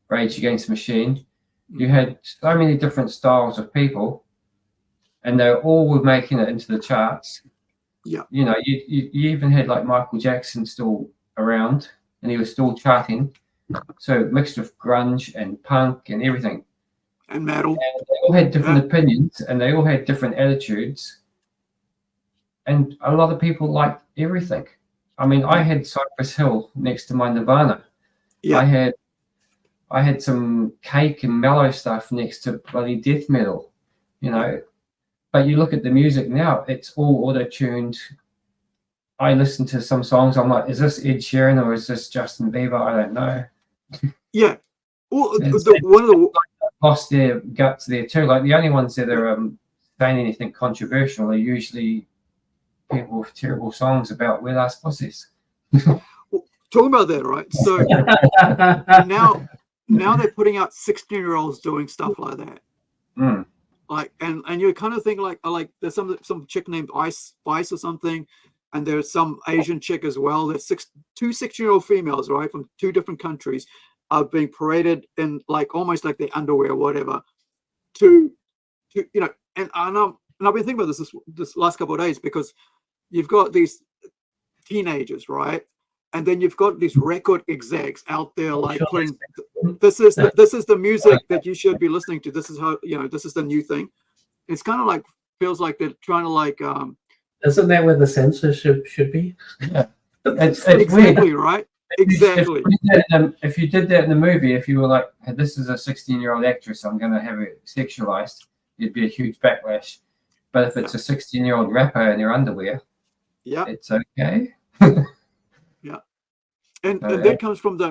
Rage Against the Machine. You had so many different styles of people, and they all were making it into the charts. Yeah. You even had Michael Jackson still around, and he was still charting. So mixed with grunge and punk and everything. And metal. And they all had different opinions, and they all had different attitudes. And a lot of people liked everything. I mean, I had Cypress Hill next to my Nirvana. Yeah. I had some Cake and mellow stuff next to bloody death metal, But you look at the music now, it's all auto-tuned. I listen to some songs, I'm like, is this Ed Sheeran or is this Justin Bieber? I don't know. Yeah. Well, lost their guts there too. Like the only ones that are saying anything controversial are usually people with terrible songs about wet ass pussies. Well, talking about that, right? So now they're putting out 16-year-olds doing stuff like that. Mm. And you kind of think like there's some chick named Spice or something, and there's some Asian chick as well. There's two 16-year-old females, right, from two different countries, are being paraded in almost like their underwear or whatever. And I've been thinking about this last couple of days, because you've got these teenagers, right? And then you've got these record execs out there putting, this is the music that you should be listening to. This is how, this is the new thing. It's kind of feels like they're trying to Isn't that where the censorship should be? Yeah. It's exactly weird. Right. Exactly. If you did that in the movie, if you were like, hey, this is a 16-year-old actress, I'm going to have it sexualized, it'd be a huge backlash. But if it's a 16-year-old rapper in their underwear, Yeah. It's okay. And that comes from the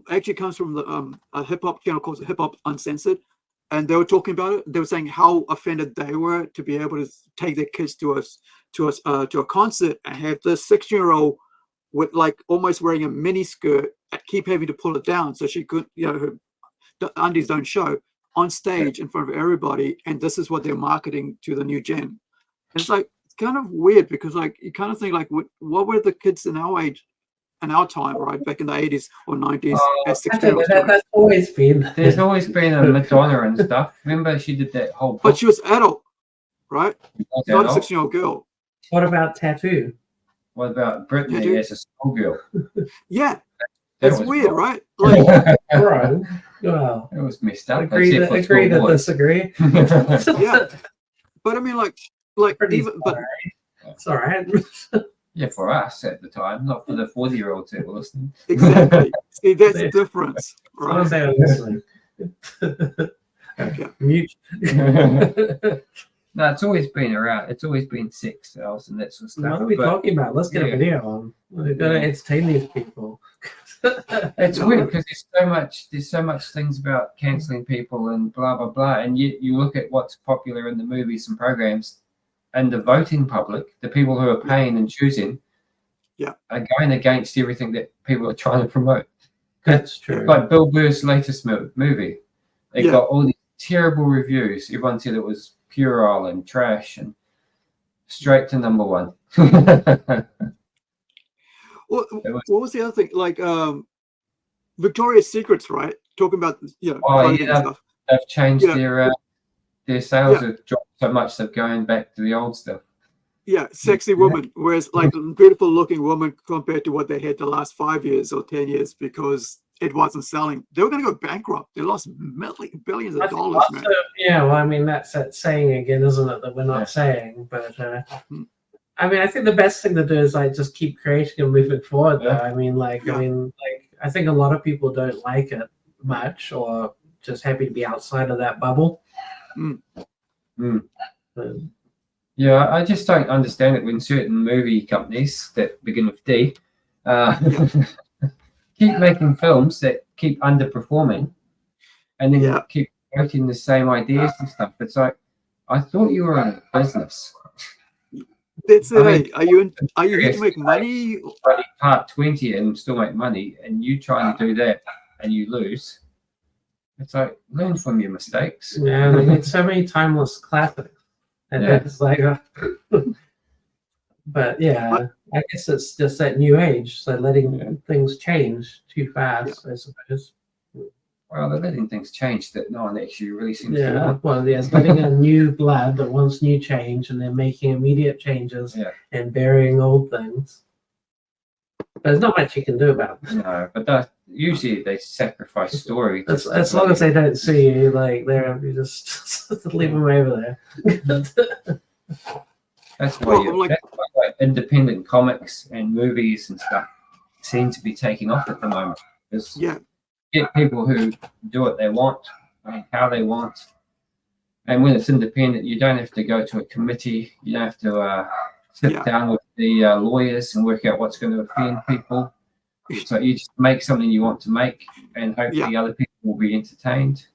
actually comes from the a hip hop channel called Hip Hop Uncensored, and they were talking about it. They were saying how offended they were to be able to take their kids to a concert and have this 16-year-old with like almost wearing a mini skirt and keep having to pull it down so she could, the undies don't show on stage in front of everybody, and this is what they're marketing to the new gen. And it's like it's kind of weird because like you kind of think like what were the kids in our age? In our time, right, back in the 80s or 90s, as 16-year-olds. That's always been. There's always been a Madonna and stuff. Remember, she did that whole book. But she was adult, right? Not a Adult. 16-year-old girl. What about Tattoo? What about Britney Tattoo? as a schoolgirl? Yeah, That it's was weird, wrong. right? Like, Bro, well, It was messed up. agree except for to schoolboys. disagree. yeah, but I mean, like Pretty even, but it's all right. Yeah, for us at the time, not for the 40-year-olds that were listening. exactly. See, that's the difference, As long as right? they were listening. Yeah. Mute. No, it's always been around. It's always been sex sales and that sort of stuff. What are we but talking about? Let's get a yeah. video on. We've got to entertain these people. It's weird because there's so much things about cancelling people and blah blah blah, and yet you look at what's popular in the movies and programs, and the voting public, the people who are paying and choosing, are going against everything that people are trying to promote. That's true. Like Bill Burr's latest movie, it got all these terrible reviews. Everyone said it was puerile and trash and straight to number one. What was the other thing? Like Victoria's Secrets, right? Talking about clothing and stuff. They've changed their sales have dropped so much they're going back to the old stuff. Yeah, sexy woman, whereas like beautiful looking woman compared to what they had the last 5 years or 10 years because it wasn't selling. They were going to go bankrupt. They lost billions of dollars, man. Yeah, well, I mean, that's that saying again, isn't it? That we're not saying, but I mean, I think the best thing to do is like just keep creating and moving forward. Though I mean, I think a lot of people don't like it much, or just happy to be outside of that bubble. Yeah, I just don't understand it when certain movie companies that begin with D keep making films that keep underperforming and then keep promoting the same ideas and stuff. It's like, I thought you were in business. That's it. I mean, are you here to make money? Part 20 and still make money, and you try and do that and you lose. It's like, learn from your mistakes. Yeah, we need so many timeless classics. And it's like, but yeah, I guess it's just that new age. So letting things change too fast, I suppose. Well, they're letting things change that no one actually really seems to want. Well, it's letting a new blood that wants new change, and then making immediate changes and burying old things. There's not much you can do about it. No, but usually they sacrifice story. As long as they don't see you, like you just leave them over there. That's why, independent comics and movies and stuff seem to be taking off at the moment. Get people who do what they want, how they want, and when it's independent, you don't have to go to a committee. You don't have to sit down with the lawyers and work out what's going to offend people. So you just make something you want to make, and hopefully other people will be entertained.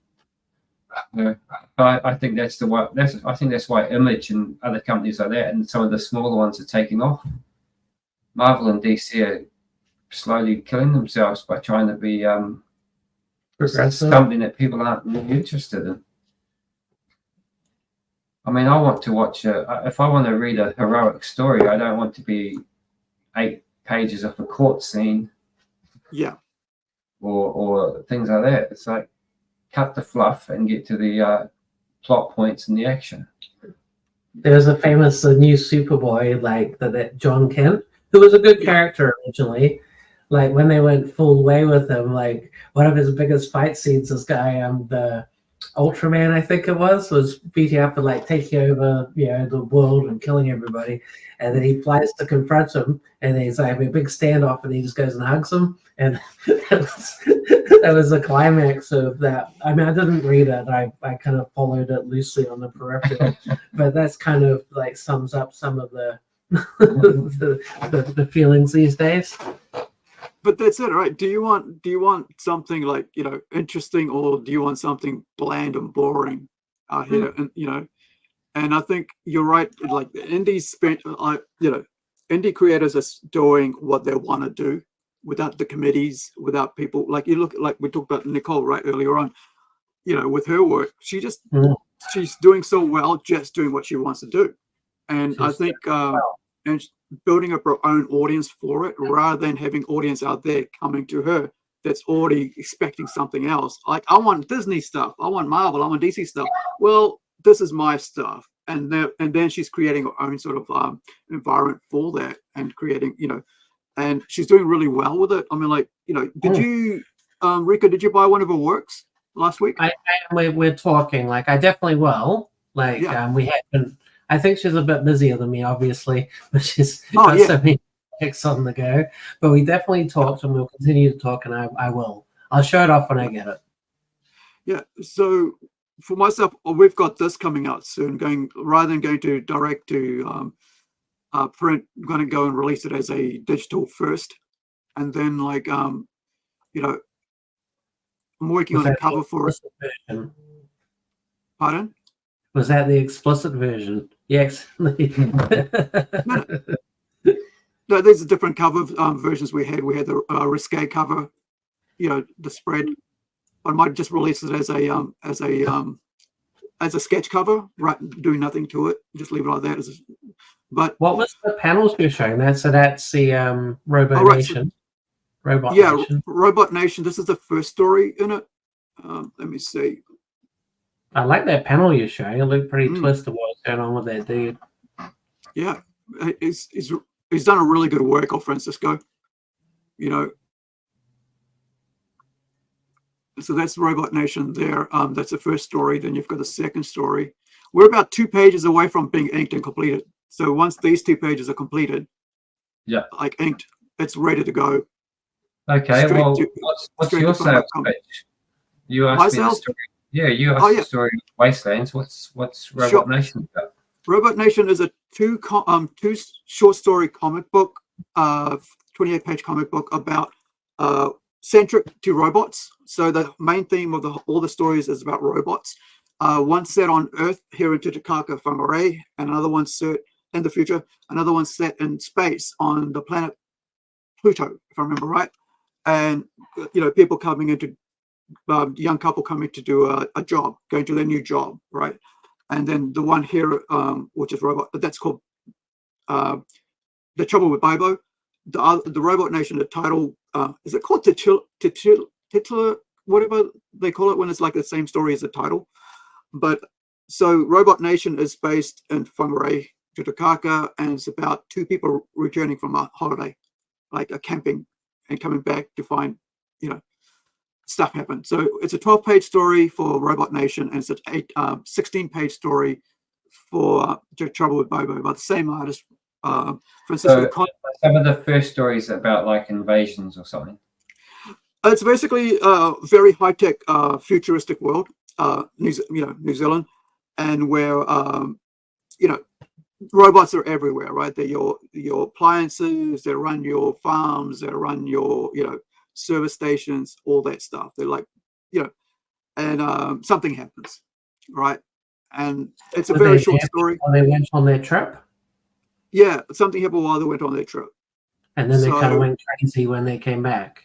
I think that's the way. I think that's why Image and other companies like that, and some of the smaller ones, are taking off. Marvel and DC are slowly killing themselves by trying to be something that people aren't really interested in. I mean, I want to watch if I want to read a heroic story, I don't want to be 8 pages of a court scene. Or things like that. It's like, cut the fluff and get to the plot points and the action. There's a famous new Superboy, like that John Kent, who was a good character originally. Like when they went full way with him, like one of his biggest fight scenes, this guy, the Ultraman, I think it was beating up and like taking over, the world and killing everybody. And then he flies to confront him, and then he's like having a big standoff, and he just goes and hugs him. And that was the climax of that. I mean, I didn't read it. I kind of followed it loosely on the peripheral, but that's kind of like sums up some of the the feelings these days. But that's it, right? Do you want something like, interesting, or do you want something bland and boring out here? And and I think you're right. Like the indies spent, indie creators are doing what they want to do without the committees, without people. Like you look, like we talked about Nicole right earlier on. With her work, she's doing so well, just doing what she wants to do, and I think and building up her own audience for it, rather than having audience out there coming to her that's already expecting something else. Like, I want Disney stuff, I want Marvel, I want DC stuff. Well, this is my stuff, and then she's creating her own sort of environment for that, and creating, and she's doing really well with it. I mean, like, did you, Rika, did you buy one of her works last week? We're talking. Like, I definitely will. Like, we have been. I think she's a bit busier than me, obviously, but she's got so many projects on the go. But we definitely talked, and we'll continue to talk, and I will. I'll show it off when I get it. Yeah. So for myself, we've got this coming out soon. Rather than going to direct to print, I'm going to go and release it as a digital first, and then like I'm working on a cover for it. Version? Pardon? Was that the explicit version? Yes. No, there's a different cover versions we had. We had the risque cover, the spread. I might just release it as a sketch cover, right? Doing nothing to it, just leave it like that. But what was the panels you're showing? That's the Robo Nation. Robot Nation. Robot Nation. This is the first story in it. Let me see. I like that panel you're showing. It looked pretty twisted. What's going on with that dude? Yeah, he's done a really good work on Francisco. So that's Robot Nation there. That's the first story. Then you've got the second story. We're about 2 pages away from being inked and completed. So once these 2 pages are completed, like inked, it's ready to go. Okay, what's your sales pitch? You asked me the story. Yeah, you asked the story of Wastelands. What's Robot Nation about? Robot Nation is a two short story comic book, 28-page comic book about centric to robots. So the main theme of all the stories is about robots. One set on Earth here in Titicaca, Whangarei, and another one set in the future. Another one set in space on the planet Pluto, if I remember right. And people coming into young couple coming to do a job, going to their new job, right? And then the one here, which is robot, that's called The Trouble with Bibo. The Robot Nation, the title, is it called titular, whatever they call it when it's like the same story as the title? But so Robot Nation is based in Whangarei, Titicaca, and it's about 2 people returning from a holiday, like a camping, and coming back to find, stuff happened. So it's a 12-page story for Robot Nation, and it's a 16-page story for Trouble with Bobo by the same artist, Francisco. Some of the first stories about like invasions or something. It's basically a very high-tech, futuristic world, New Zealand, and where robots are everywhere, right? They're your appliances, they run your farms, they run your service stations, all that stuff. They're like, and something happens, right? And it's a very short story. While they went on their trip? Yeah, something happened while they went on their trip. And then they kind of went crazy when they came back.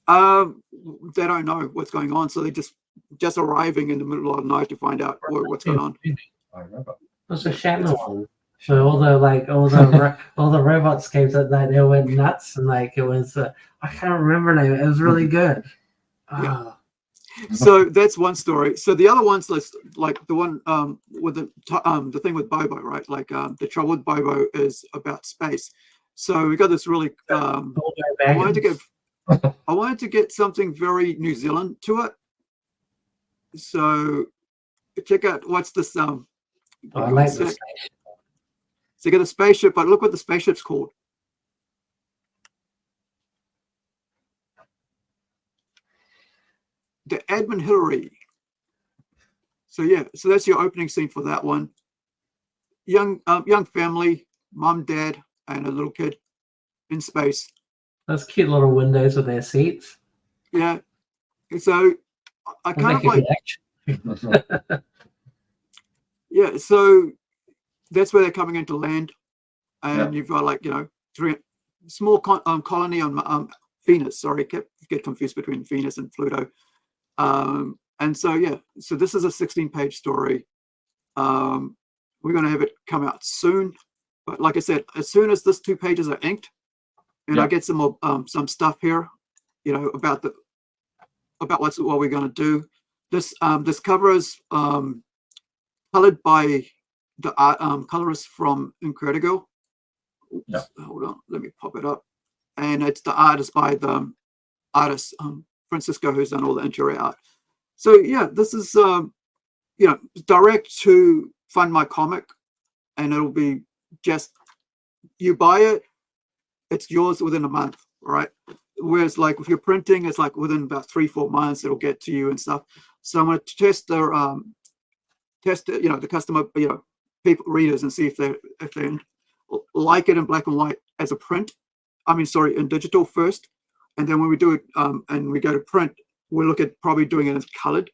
They don't know what's going on, so they just arriving in the middle of the night to find out what's going on. It's a Shatner one. So all the robots came at night, they went nuts, and like it was I can't remember the name. It was really good. Yeah. So that's one story. So the other one's like the one with the thing with Bobo, right? Like The Trouble with Bobo is about space. So we got this really I wanted to get something very New Zealand to it. So check out what's this I like this. So you get a spaceship, but look what the spaceship's called. The Edmund Hillary. So yeah, so that's your opening scene for that one. Young family mom, dad, and a little kid in space. Those cute little windows with their seats. Yeah. So I kind of like, yeah. So that's where they're coming into land, and you've got like, you know, small colony on Venus. Sorry, get confused between Venus and Pluto. And so yeah, so this is a 16-page story. We're going to have it come out soon, but like I said, as soon as this 2 pages are inked, and I get some more some stuff here, you know, about what we're going to do. This this cover is colored by the colorist from Incredi-Girl. Hold on, let me pop it up. And it's the artist by the artist Francisco, who's done all the interior art. So yeah, this is you know, direct to fund my comic, and it'll be just, you buy it, it's yours within a month, right? Whereas like if you're printing, it's like within about 3-4 months it'll get to you and stuff. So I'm going to test the you know, the customer, you know, people, readers, and see if they like it in black and white as a print. I mean, sorry, in digital first, and then when we do it and we go to print, we'll look at probably doing it as colored.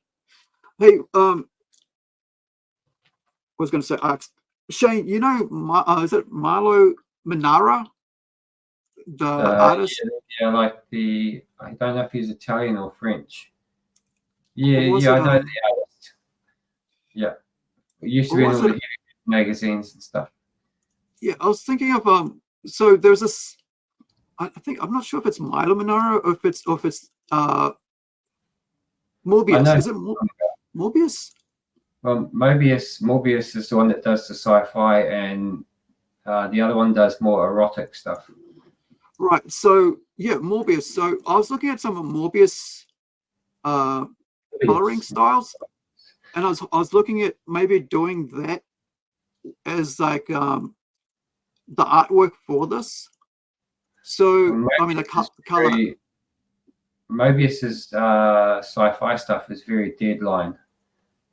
Hey, I was going to say, Shane, you know, is it Marlo Manara, the artist? Yeah, like I don't know if he's Italian or French. Yeah, I know the artist. Yeah, it used to be in all the magazines and stuff. Yeah, I was thinking of so there's this. I think, I'm not sure if it's Milo Manara or if it's Morbius. Is it Morbius? Well, Morbius is the one that does the sci-fi, and the other one does more erotic stuff. Right. So yeah, Morbius. So I was looking at some of Morbius coloring styles, and I was looking at maybe doing that as like the artwork for this. So I mean, the color. Mobius's sci-fi stuff is very deadline.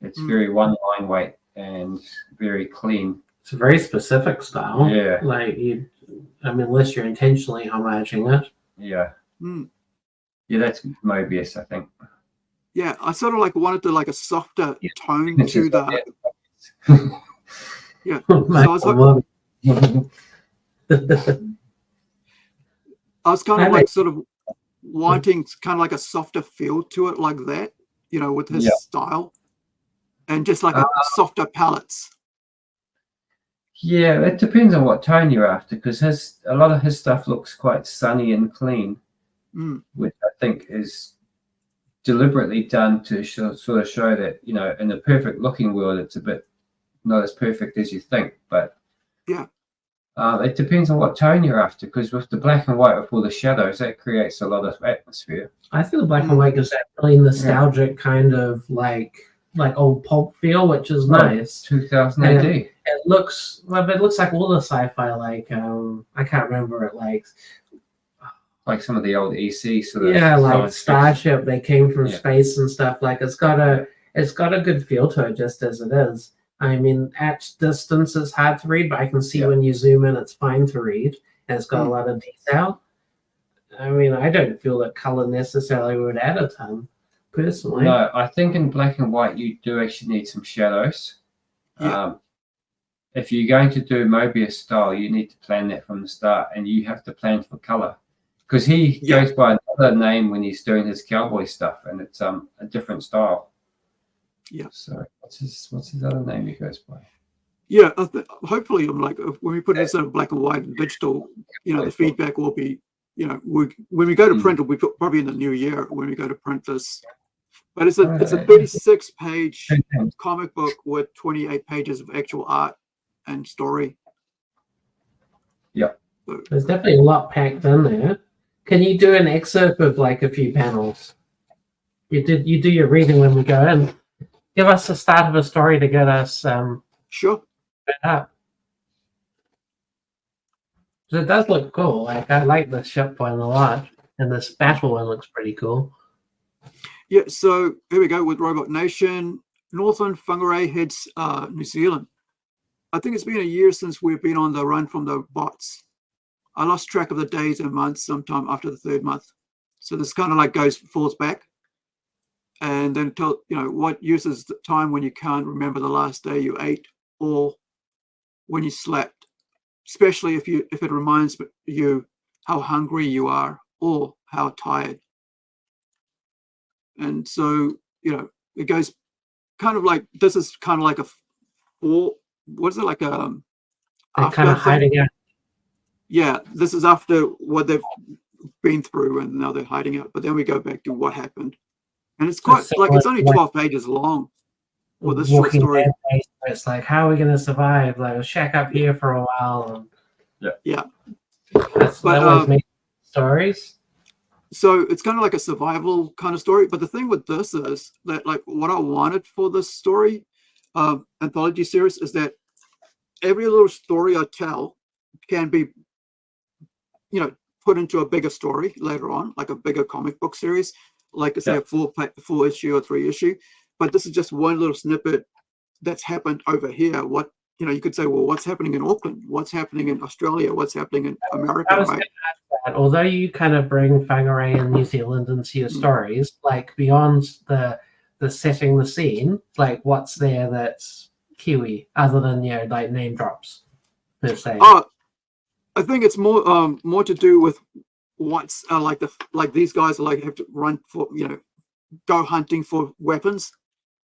It's very one line weight and very clean. It's a very specific style. Yeah. Like I mean, unless you're intentionally homaging it. Yeah. Yeah, that's Mobius, I think. Yeah, I sort of like wanted to like a softer tone to the. Yeah. So I was I was kind of like sort of wanting kind of like a softer feel to it, like that, you know, with his style, and just like a softer palettes. Yeah, it depends on what tone you're after, because a lot of his stuff looks quite sunny and clean, which I think is deliberately done to sort of show that, you know, in the perfect looking world, it's a bit not as perfect as you think, but yeah. It depends on what tone you're after, because with the black and white with all the shadows, that creates a lot of atmosphere. I think the black and white gives that really nostalgic kind of like old pulp feel, which is nice. 2000 AD. It looks like all the sci-fi, like I can't remember it, like some of the old EC sort of like Starship. They came from space and stuff. Like it's got a good feel to it, just as it is. I mean, at distance, it's hard to read, but I can see when you zoom in, it's fine to read. And it's got a lot of detail. I mean, I don't feel that color necessarily would add a ton, personally. No, I think in black and white, you do actually need some shadows. Yeah. If you're going to do Mobius style, you need to plan that from the start, and you have to plan for color. Because he goes by another name when he's doing his cowboy stuff, and it's a different style. Yeah. So what's his other name he goes by? Yeah. Hopefully, I'm like, when we put it in black and white and digital, you know, the feedback will be, you know, when we go to print, it'll be probably in the new year when we go to print this. But it's a 36-page comic book with 28 pages of actual art and story. Yeah. So, there's definitely a lot packed in there. Can you do an excerpt of like a few panels? You do your reading when we go in. Give us the start of a story to get us sure. up. So it does look cool. Like I like the ship one a lot, and this battle one looks pretty cool. Yeah. So here we go with Robot Nation. Northland Whangarei heads New Zealand. I think it's been a year since we've been on the run from the bots. I lost track of the days and months sometime after the third month. So this kind of like falls back. And then what uses the time when you can't remember the last day you ate or when you slept, especially if it reminds you how hungry you are or how tired. And so, it goes kind of like, this is kind of like what is it, like a kind of hiding out. Yeah, this is after what they've been through and now they're hiding out. But then we go back to what happened. And it's quite like, it's only 12 pages long for this short story. It's like, how are we going to survive? Like, we'll shack up here for a while. And yeah. That's always makes stories. So it's kind of like a survival kind of story. But the thing with this is that, like, what I wanted for this story anthology series is that every little story I tell can be, put into a bigger story later on, like a bigger comic book series, like say a full issue or 3 issue. But this is just one little snippet that's happened over here. What you could say, well, what's happening in Auckland? What's happening in Australia? What's happening in America? Right? That. Although you kind of bring Whangarei and New Zealand into your stories, like beyond the setting the scene, like what's there that's Kiwi other than like name drops per se? I think it's more to do with what's like these guys have to run for go hunting for weapons,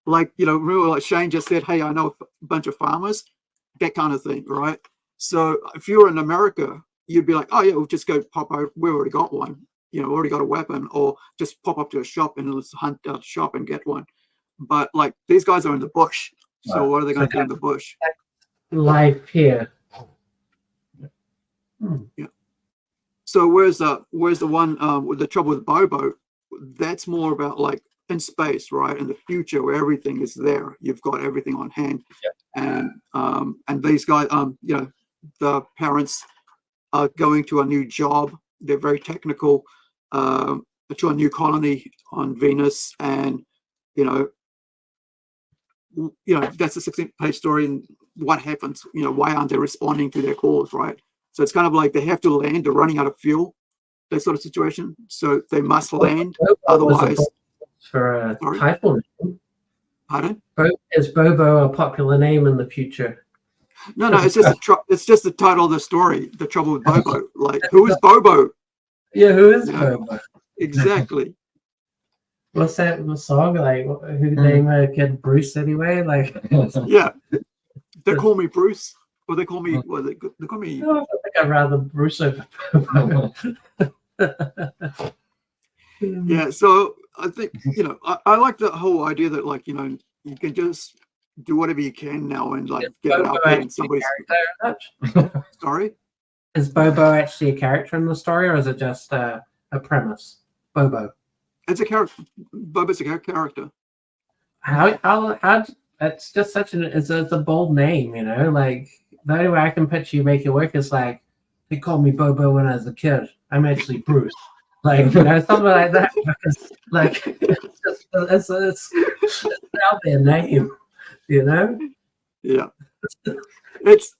remember like Shane just said, hey, I know a bunch of farmers, that kind of thing, right? So if you're in America, you'd be like, oh yeah, we'll just go pop out, we already got one, already got a weapon, or just pop up to a shop and let's hunt out a shop and get one. But like these guys are in the bush, so what are they going to do in the bush? Life here. Yeah. So where's the one with the trouble with Bobo? That's more about like in space, right? In the future where everything is there, you've got everything on hand. And these guys, the parents are going to a new job. They're very technical, to a new colony on Venus, and that's a 16-page story. And what happens? Why aren't they responding to their calls, right? So it's kind of like they have to land. They're running out of fuel, that sort of situation. So they must land, otherwise. For a title name. Pardon? Is Bobo a popular name in the future? No, it's just the title of the story. The Trouble with Bobo. Like, who is Bobo? Yeah, who is Bobo? Exactly. What's that song? Like, who named a kid Bruce anyway? Like, yeah, they call me Bruce, or they call me. Well, they call me. No, I think I'd rather Bruce over Bobo. Yeah, so I think I like the whole idea that like you can just do whatever you can now and like get it out there and somebody's. Sorry. Is Bobo actually a character in the story, or is it just a premise? Bobo. It's a character. Bobo's a character. How it's just such it's a bold name, like the only way I can picture you make it work is like they called me Bobo when I was a kid. I'm actually Bruce. Like, something like that, because like it's out their name, Yeah. It's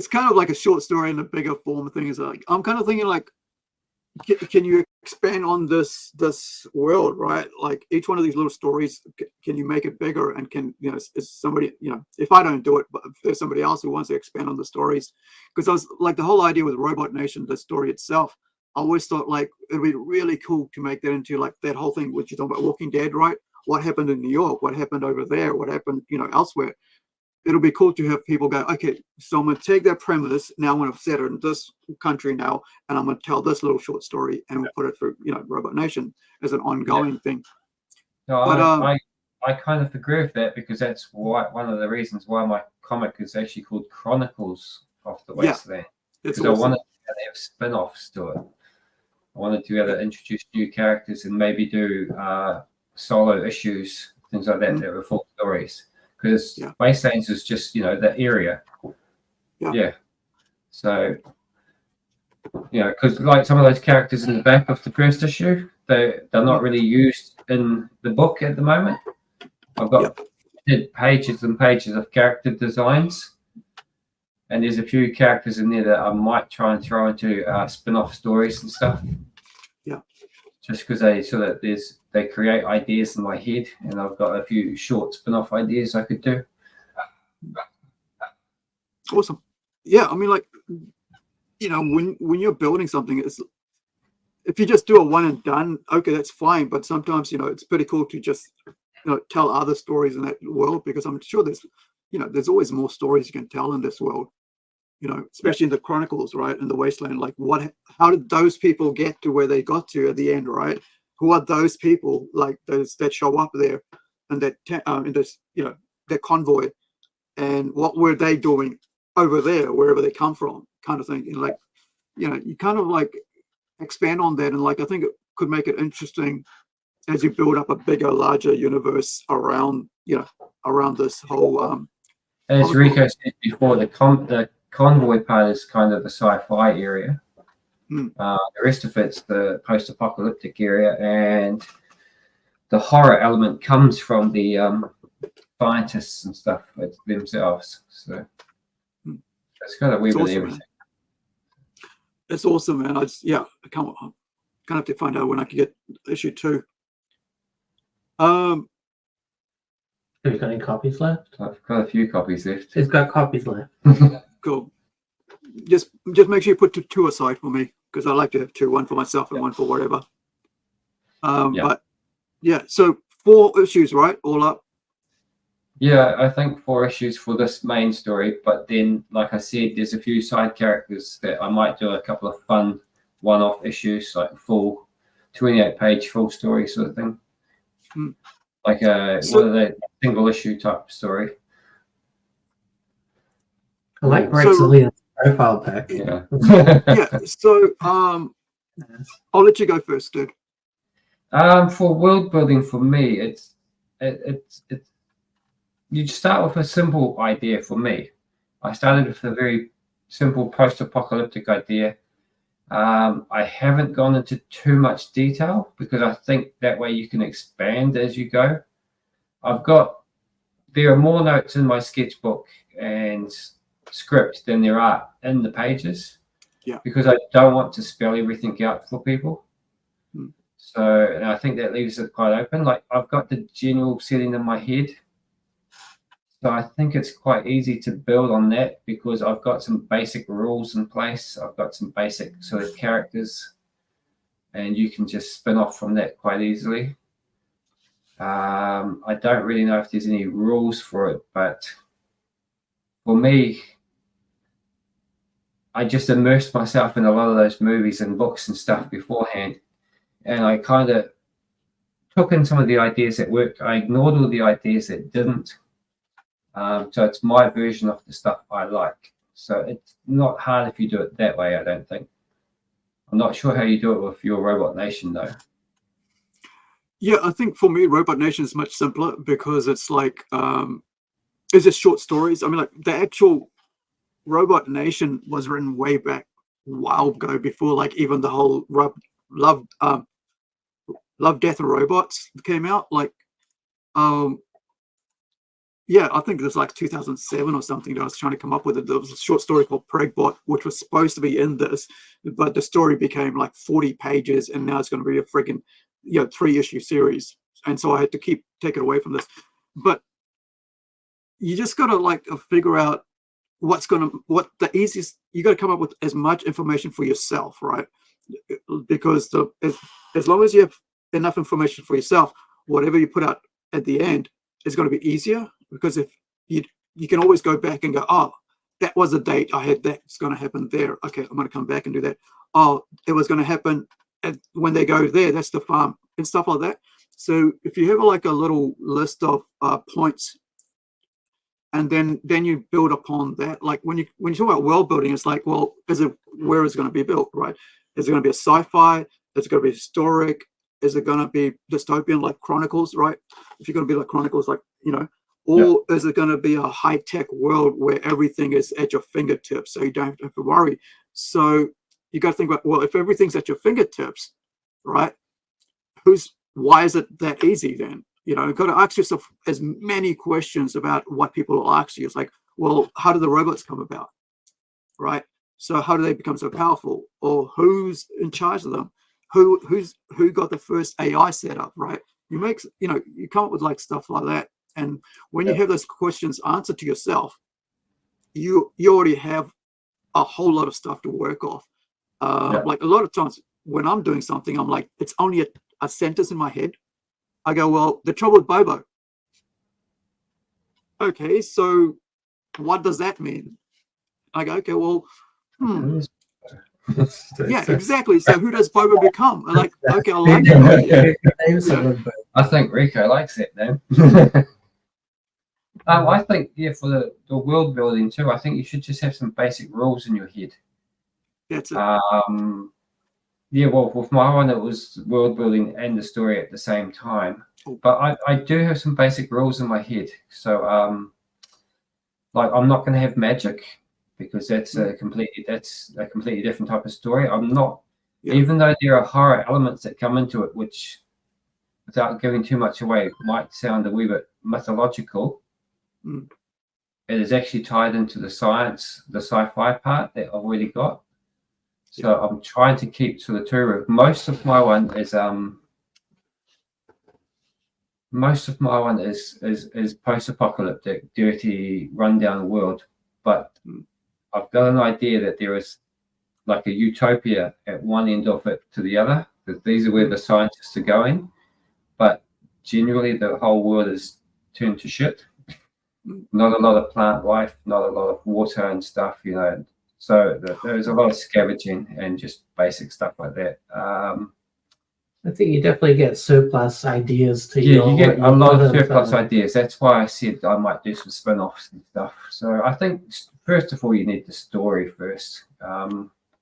kind of like a short story in a bigger form of things. Like I'm kind of thinking like, can you expand on this world, right? Like each one of these little stories, can you make it bigger? And can is somebody if I don't do it, but if there's somebody else who wants to expand on the stories, because I was like the whole idea with Robot Nation, the story itself. I always thought like it'd be really cool to make that into like that whole thing which you're talking about Walking Dead, right? What happened in New York? What happened over there? What happened, elsewhere? It'll be cool to have people go, okay, so I'm going to take that premise. Now I'm going to set it in this country now, and I'm going to tell this little short story, and we'll put it through, Robot Nation as an ongoing thing. No, but, I kind of agree with that, because that's one of the reasons why my comic is actually called Chronicles of the Wasteland. Because awesome. I wanted to have spin-offs to it. I wanted to be able to introduce new characters and maybe do solo issues, things like that, that were full stories. Because Wastelands is just, the area. Yeah. So, because like some of those characters in the back of the first issue, they're not really used in the book at the moment. I've got did pages and pages of character designs, and there's a few characters in there that I might try and throw into spin-off stories and stuff. Yeah. Just because they create ideas in my head, and I've got a few short spin-off ideas I could do. Awesome. Yeah, I mean, like, you know, when you're building something, it's, if you just do a one and done, okay, that's fine. But sometimes, you know, it's pretty cool to just, you know, tell other stories in that world, because I'm sure there's, you know, there's always more stories you can tell in this world, you know, especially in the Chronicles, right? In the Wasteland, like how did those people get to where they got to at the end, right? Who are those people, like those that show up there and that, in this, you know, that convoy, and what were they doing over there, wherever they come from, kind of thing. And like, you know, you kind of like expand on that, and like I think it could make it interesting as you build up a bigger, larger universe around, you know, around this whole As Rico said before, the convoy part is kind of the sci-fi area. The rest of it's the post-apocalyptic area, and the horror element comes from the scientists and stuff themselves. So it's kind of weird with everything. It's awesome, man. I can't have to find out when I can get issue 2. Have you got any copies left? I've got a few copies left. He's got copies left. Cool. Just make sure you put two aside for me, because I like to have 2, one for myself and one for whatever. But yeah, so 4 issues, right? All up. Yeah, I think 4 issues for this main story, but then, like I said, there's a few side characters that I might do a couple of fun one-off issues, like full 28-page full story sort of thing. Like what are they, single issue type story. I like Rex Alia's profile pack. Yeah. Yeah. So I'll let you go first, dude. For world building, for me, it's you start with a simple idea. For me, I started with a very simple post-apocalyptic idea. I haven't gone into too much detail because I think that way you can expand as you go. There are more notes in my sketchbook and script than there are in the pages. Yeah. Because I don't want to spell everything out for people. So, and I think that leaves it quite open. Like, I've got the general setting in my head. So I think it's quite easy to build on that because I've got some basic rules in place. I've got some basic sort of characters, and you can just spin off from that quite easily. I don't really know if there's any rules for it, but for me, I just immersed myself in a lot of those movies and books and stuff beforehand. And I kind of took in some of the ideas that worked. I ignored all the ideas that didn't. So it's my version of the stuff I like. So it's not hard if you do it that way, I don't think. I'm not sure how you do it with your Robot Nation, though. Yeah, I think for me, Robot Nation is much simpler because it's like, it's just short stories. I mean, like the actual Robot Nation was written way back a while ago, before like even the whole Love, Death and Robots came out. Like, yeah, I think it was like 2007 or something that I was trying to come up with it. There was a short story called Pregbot, which was supposed to be in this, but the story became like 40 pages, and now it's going to be a friggin' 3-issue series. And so I had to take it away from this. But you just got to like figure out what the easiest. You got to come up with as much information for yourself, right? Because as long as you have enough information for yourself, whatever you put out at the end is going to be easier. Because if you can always go back and go, oh, that was a date I had, that's going to happen there. Okay, I'm going to come back and do that. Oh, it was going to happen when they go there. That's the farm and stuff like that. So if you have like a little list of points, and then you build upon that. Like when you talk about world building, it's like, well, where is it going to be built, right? Is it going to be a sci-fi? Is it going to be historic? Is it going to be dystopian like Chronicles, right? If you're going to be like Chronicles, like, or is it going to be a high-tech world where everything is at your fingertips, so you don't have to worry? So you got to think about, well, if everything's at your fingertips, right? Why is it that easy then? You know, you've got to ask yourself as many questions about what people will ask you. It's like, well, how do the robots come about, right? So how do they become so powerful? Or who's in charge of them? Who got the first AI set up, right? You come up with like stuff like that. And when you have those questions answered to yourself, you already have a whole lot of stuff to work off. Like a lot of times when I'm doing something, I'm like, it's only a sentence in my head. I go, well, the trouble with Bobo. Okay, so what does that mean? I go, okay, well, yeah, exactly. So who does Bobo become? I'm like, okay, I like it. I think Rico likes it then. I think, for the world building too, I think you should just have some basic rules in your head. That's it. Well, with my one, it was world building and the story at the same time. But I do have some basic rules in my head. So, like, I'm not going to have magic because that's a completely different type of story. I'm not, even though there are horror elements that come into it, which, without giving too much away, might sound a wee bit mythological. It is actually tied into the science, the sci-fi part that I've already got. So I'm trying to keep to the two. Most of my one is post-apocalyptic, dirty, rundown world. But I've got an idea that there is like a utopia at one end of it to the other. That these are where the scientists are going, but generally the whole world is turned to shit. Not a lot of plant life, not a lot of water and stuff, So there's a lot of scavenging and just basic stuff like that. I think you definitely get surplus ideas to you get a lot of surplus ideas. That's why I said I might do some spin-offs and stuff. So I think first of all you need the story first.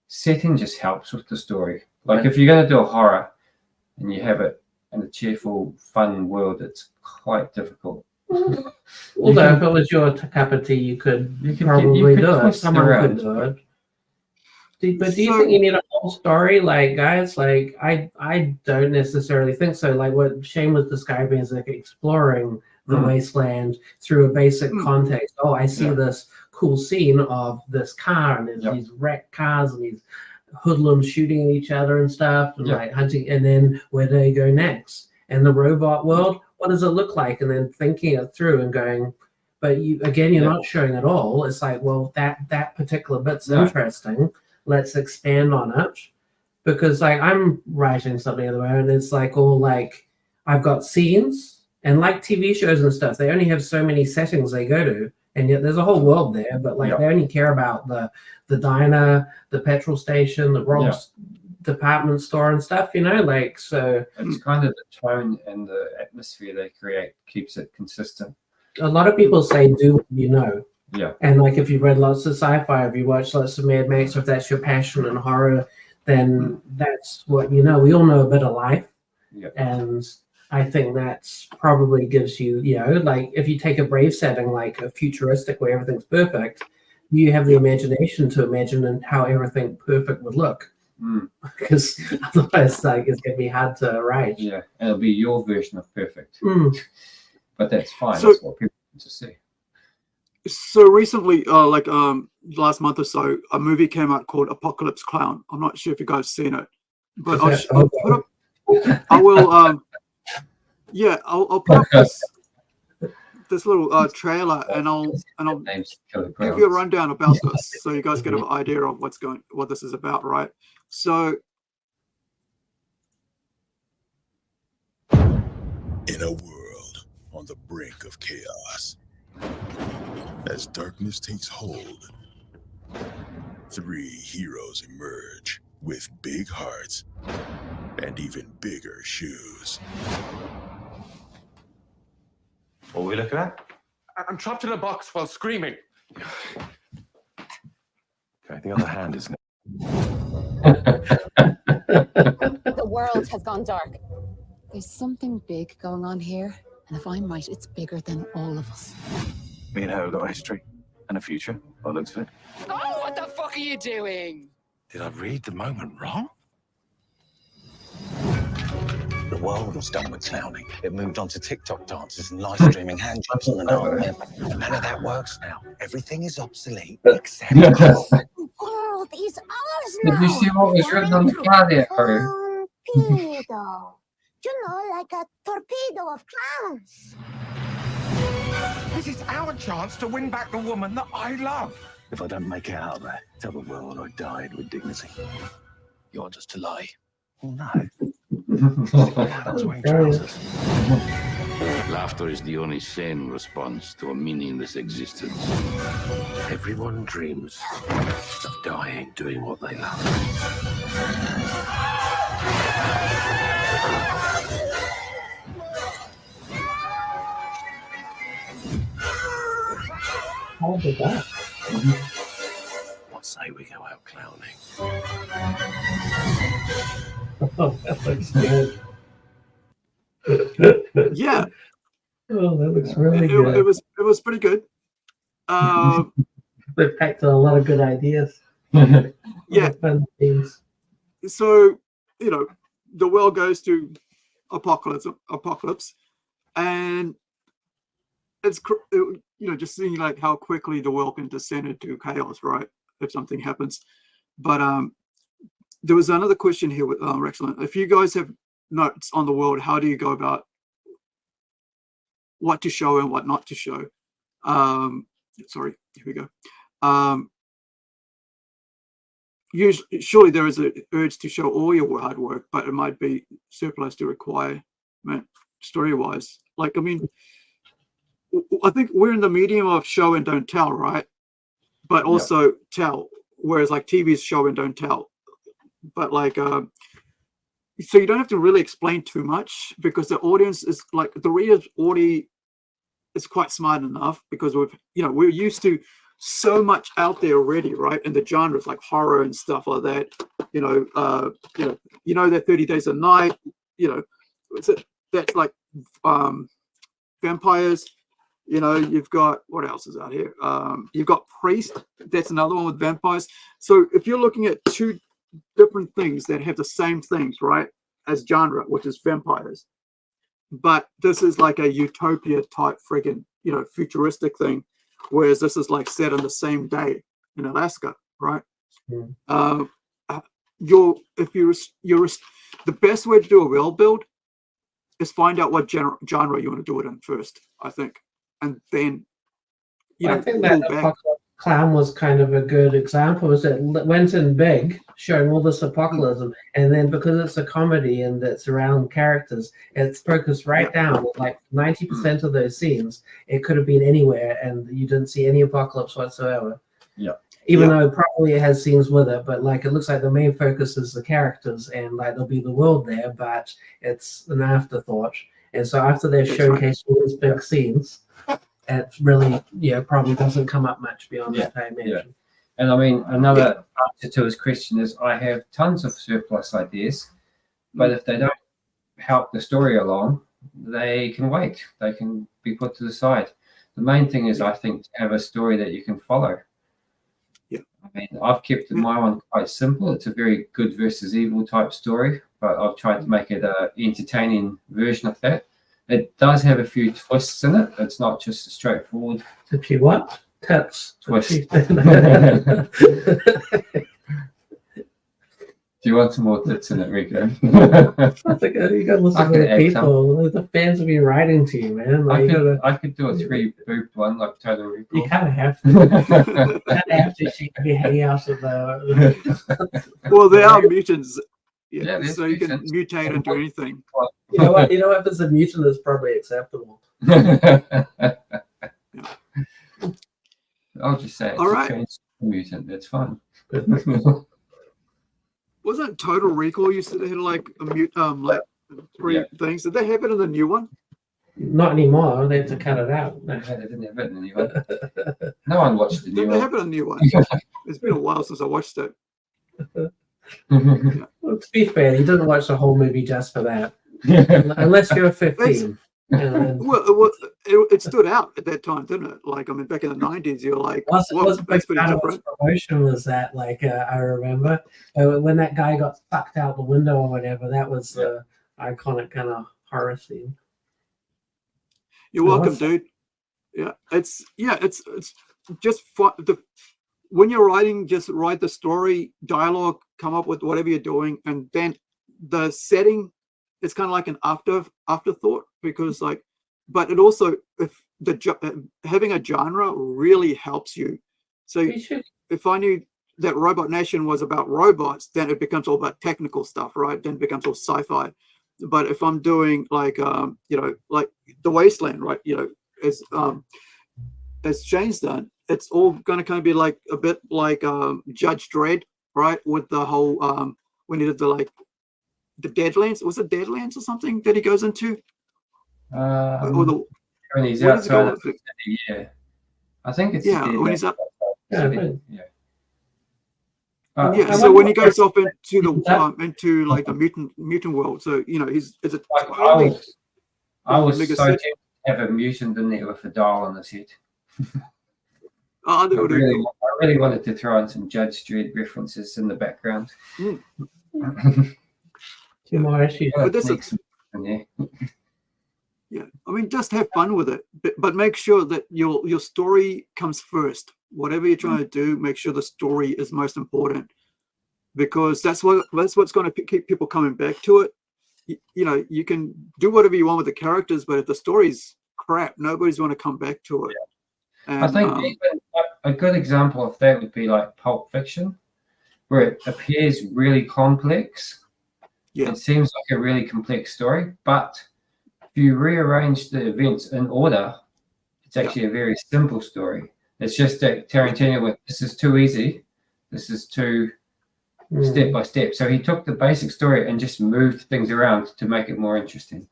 Setting just helps with the story. Like if you're going to do a horror and you have it in a cheerful, fun world, it's quite difficult. Although if it was your cup of tea, you could probably do it. Someone could do it. But do you think you need a whole story? Like, guys, like I don't necessarily think so. Like what Shane was describing is like exploring the wasteland through a basic context. Oh, I see this cool scene of this car and there's these wrecked cars and these hoodlums shooting at each other and stuff and like hunting, and then where do they go next? And the robot world, what does it look like? And then thinking it through and going, but you're not showing it all. It's like, well, that particular bit's interesting. Let's expand on it. Because like I'm writing something at the moment, it's like all like I've got scenes and like TV shows and stuff, they only have so many settings they go to. And yet there's a whole world there, but like they only care about the diner, the petrol station, the Rob's department store and stuff, like so it's kind of the tone and the atmosphere they create keeps it consistent. A lot of people say do what you know. And like if you read lots of sci-fi, if you watch lots of Mad Max, if that's your passion and horror, then that's what we all know a bit of life. And I think that's probably gives you, like if you take a brave setting like a futuristic where everything's perfect, you have the imagination to imagine how everything perfect would look. Because otherwise like it's gonna be hard to write. And it'll be your version of perfect. But that's fine. So, that's what people want to see. So recently, last month or so, a movie came out called Apocalypse Clown. I'm not sure if you guys seen it, but I'll put up. I will. I'll put up this little trailer, and I'll give you a rundown about this, so you guys get an idea of what this is about, right? So, in a world on the brink of chaos, as darkness takes hold, 3 heroes emerge with big hearts and even bigger shoes. What are we looking at? I'm trapped in a box while screaming. Okay, the other hand is... The world has gone dark. There's something big going on here, and if I'm right, it's bigger than all of us. Me and her have got a history and a future, by the looks of it. Oh, what the fuck are you doing? Did I read the moment wrong? The world was done with clowning. It moved on to TikTok dances and live streaming hand jobs on the internet. None of that works now. Everything is obsolete except us. The world is ours now. Did you see what was written on the card there, Harry? Torpedo. You know, like a torpedo of clowns. This is our chance to win back the woman that I love. If I don't make it out of there, tell the world I died with dignity. You want us to lie? Oh, no. I was wearing trousers. Laughter is the only sane response to a meaningless existence. Everyone dreams of dying doing what they love. How did that? What say we go out clowning? Oh, that looks good. Yeah. Oh, that looks really It good. was pretty good. They packed a lot of good ideas. Yeah. Fun things. So, you know, the world goes to apocalypse, and it's, you know, just seeing like how quickly the world can descend into chaos, right? If something happens. But there was another question here with Rexland. If you guys have notes on the world, how do you go about what to show and what not to show? Sorry, here we go. Usually, surely there is an urge to show all your hard work, but it might be surplus to requirement story-wise. Like, I mean, I think we're in the medium of show and don't tell, right? But also tell, whereas like TV's show and don't tell. But like, so you don't have to really explain too much, because the audience is like, the reader's already is quite smart enough, because we're used to so much out there already, right? And the genres like horror and stuff like that, that 30 Days a Night, that's like vampires. You've got, what else is out here? You've got Priest. That's another one with vampires. So if you're looking at two different things that have the same things, right, as genre, which is vampires, but this is like a utopia type friggin', futuristic thing, whereas this is like set on the same day in Alaska, right? The best way to do a world build is find out what genre you want to do it in first, I think. And then, I think that Apocalypse Clown was kind of a good example. Is it went in big, showing all this apocalypse, and then because it's a comedy and it's around characters, it's focused right down. Like 90% of those scenes, it could have been anywhere, and you didn't see any apocalypse whatsoever. Yeah. Even though probably it has scenes with it, but like it looks like the main focus is the characters, and like there'll be the world there, but it's an afterthought. And so after they've showcased all these big scenes, it really, probably doesn't come up much beyond that, I imagine. Yeah. And I mean, another answer to his question is, I have tons of surplus ideas, but if they don't help the story along, they can wait. They can be put to the side. The main thing is, I think, to have a story that you can follow. Yeah. I mean, I've kept my one quite simple. It's a very good versus evil type story, but I've tried to make it an entertaining version of that. It does have a few twists in it. It's not just a straightforward. A few what? Tits. Twist. Do you want some more tits in it, Rico? I think you got to listen to the people. The fans have been writing to you, man. Like, I could do a 3-booped one, like Total Recall. You kind of have to. You kind of have to. She could be hanging out of the. Well, there are mutants. Yeah, so you can mutate and do anything. You know what? If it's a mutant, it's probably acceptable. I'll just say it's All right. a mutant. That's fine. Wasn't Total Recall used to have like a three things? Did they have it in the new one? Not anymore. They had to cut it out. No, they didn't have it in the new one. No one watched the new Did one. they have it in the new one? It's been a while since I watched it. Well, to be fair, you didn't watch the whole movie just for that, unless you were 15. Well, it stood out at that time, didn't it? Like, I mean, back in the 90s, you're like, What's a big part of its promotion was that, like, I remember when that guy got sucked out the window or whatever, that was, iconic kind of horror scene. You're welcome, dude. Yeah, it's just fun. When you're writing, just write the story, dialogue, come up with whatever you're doing, and then the setting is kind of like an afterthought, because like, but it also, if having a genre really helps you. So if I knew that Robot Nation was about robots, then it becomes all about technical stuff, right? Then it becomes all sci-fi. But if I'm doing like like the Wasteland, right, as Shane's done, it's all going to kind of be like a bit like Judge Dredd, right, with the whole when he did the Deadlands. Was it Deadlands or something that he goes into? When he's what does he outside go of the city, yeah. I think it's when he's up. Yeah. So when he goes off into the into like the mutant world, so he's it's a I was so tempted to have a mutant in there with a dial on his head. I really wanted to throw in some Judge Dredd references in the background. More issues. But yeah, I mean, just have fun with it, but make sure that your story comes first. Whatever you're trying to do, make sure the story is most important, because that's what's going to keep people coming back to it. You can do whatever you want with the characters, but if the story's crap, nobody's going to come back to it. And, I think even a good example of that would be like Pulp Fiction, where it appears really complex. Yeah. It seems like a really complex story, but if you rearrange the events in order, it's actually a very simple story. It's just that Tarantino went, this is too easy. This is too step by step. So he took the basic story and just moved things around to make it more interesting.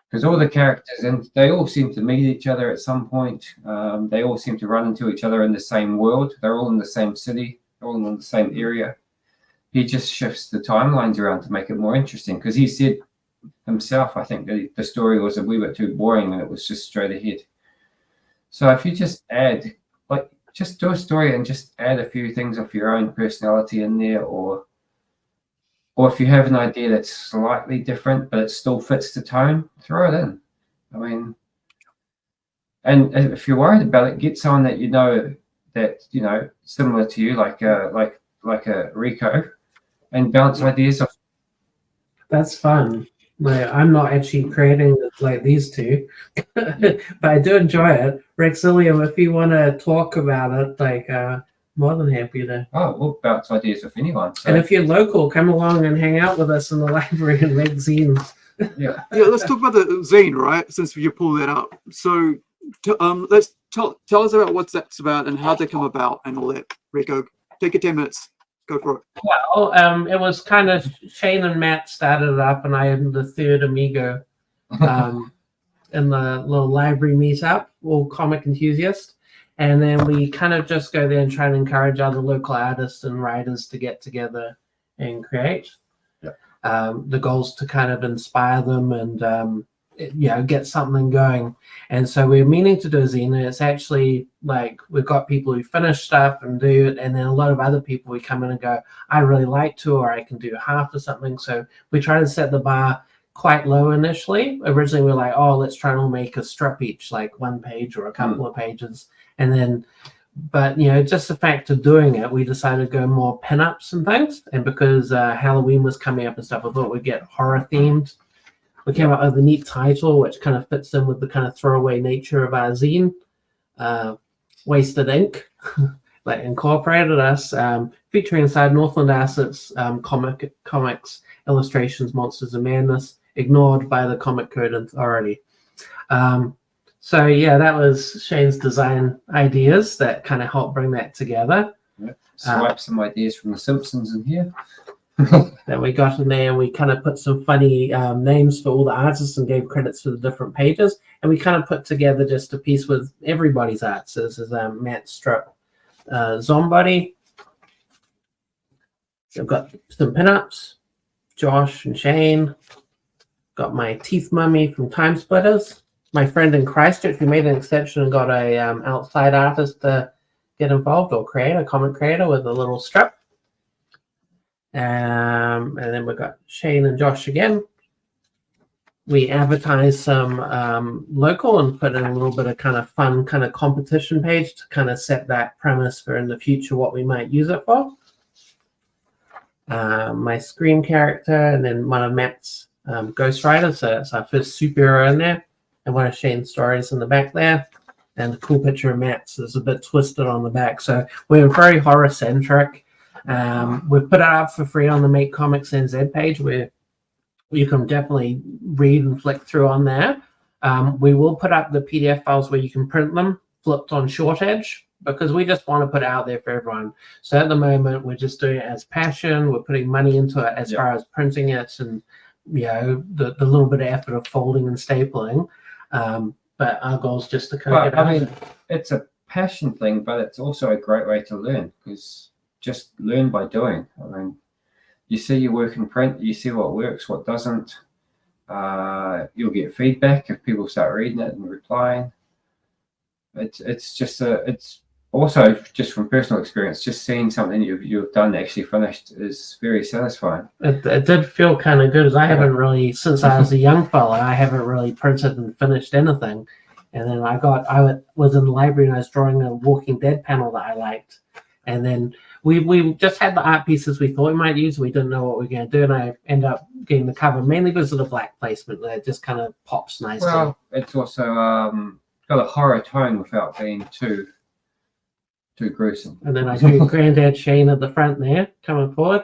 Because all the characters, and they all seem to meet each other at some point. They all seem to run into each other in the same world. They're all in the same city. They're all in the same area. He just shifts the timelines around to make it more interesting. Because he said himself, I think, that the story was a wee bit too boring and it was just straight ahead. So if you just just do a story and just add a few things of your own personality in there, or if you have an idea that's slightly different but it still fits the tone, throw it in. I mean, and if you're worried about it, get someone that similar to you, like a Rico, and bounce ideas off. That's fun. I'm not actually creating like these two, but I do enjoy it. Rexilium, if you want to talk about it, more than happy to. Oh, we'll bounce ideas with anyone. So. And if you're local, come along and hang out with us in the library and make zines. Yeah, let's talk about the zine, right? Since you pulled that up. So let's tell us about what that's about and how they come about and all that. Rico, take your 10 minutes. Go for it. Well, it was kind of Shane and Matt started it up, and I am the third amigo in the little library meetup, all comic enthusiasts. And then we kind of just go there and try and encourage other local artists and writers to get together and create. The goal's to kind of inspire them and get something going. And so we're meaning to do a zine. It's actually like we've got people who finish stuff and do it, and then a lot of other people we come in and go, I really like to, or I can do half or something. So we try to set the bar quite low initially. Originally we were like, let's try and make a strip each, like one page or a couple of pages. And then, but just the fact of doing it, we decided to go more pinups and things. And because Halloween was coming up and stuff, I thought we'd get horror themed. We came up with a neat title, which kind of fits in with the kind of throwaway nature of our zine. Wasted Ink, like incorporated us, featuring inside Northland assets, comics, illustrations, monsters of madness, ignored by the Comic Code Authority. So yeah, that was Shane's design ideas that kind of helped bring that together. Swipe some ideas from The Simpsons in here. That we got in there, and we kind of put some funny names for all the artists and gave credits for the different pages, and we kind of put together just a piece with everybody's art. So this is Matt's strip, Zombody. I've got some pinups, Josh and Shane. Got my teeth mummy from Time Splitters. My friend in Christchurch, we made an exception and got a outside artist to get involved or create a comic creator with a little strip. And then we've got Shane and Josh again. we advertised some local and put in a little bit of kind of fun kind of competition page to kind of set that premise for in the future what we might use it for. My Scream character, and then one of Matt's Ghost Riders, so it's our first superhero in there, and one of Shane's stories in the back there, and the cool picture of Matt's is a bit twisted on the back. So we're very horror centric. We've put it up for free on the Make Comics NZ page, where you can definitely read and flick through on there. We will put up the PDF files where you can print them flipped on Short Edge, because we just want to put it out there for everyone. So at the moment, we're just doing it as passion. We're putting money into it as far as printing it and, you know, the little bit of effort of folding and stapling. But our goal is just to kind of get out. I mean, it's a passion thing, but it's also a great way to learn, because just learn by doing. I mean, you see your work in print, you see what works, what doesn't. You'll get feedback if people start reading it and replying. It's also just from personal experience, just seeing something you've done actually finished is very satisfying. It did feel kind of good, as I haven't really, since I was a young fella, I haven't really printed and finished anything. And then I was in the library and I was drawing a Walking Dead panel that I liked. And then we just had the art pieces we thought we might use. We didn't know what we were going to do, and I ended up getting the cover mainly because of the black placement. That just kind of pops nicely. Well, it's also got a horror tone without being too gruesome. And then I got Granddad Shane at the front there, coming forward.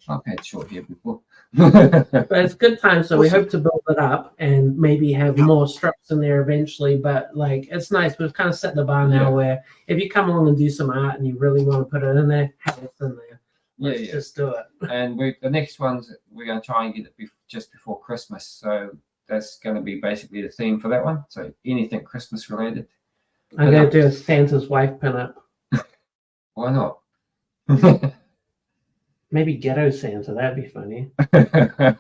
I've had short hair before. But it's good time, so we hope to build it up and maybe have more strips in there eventually. But like, it's nice. We've kind of set the bar now where if you come along and do some art and you really want to put it in there, have it in there. Let's just do it. And the next ones, we're going to try and get it just before Christmas. So that's going to be basically the theme for that one. So anything Christmas related. I'm going to do a Santa's wife pinup. Why not? Maybe Ghetto Santa, that'd be funny. I'm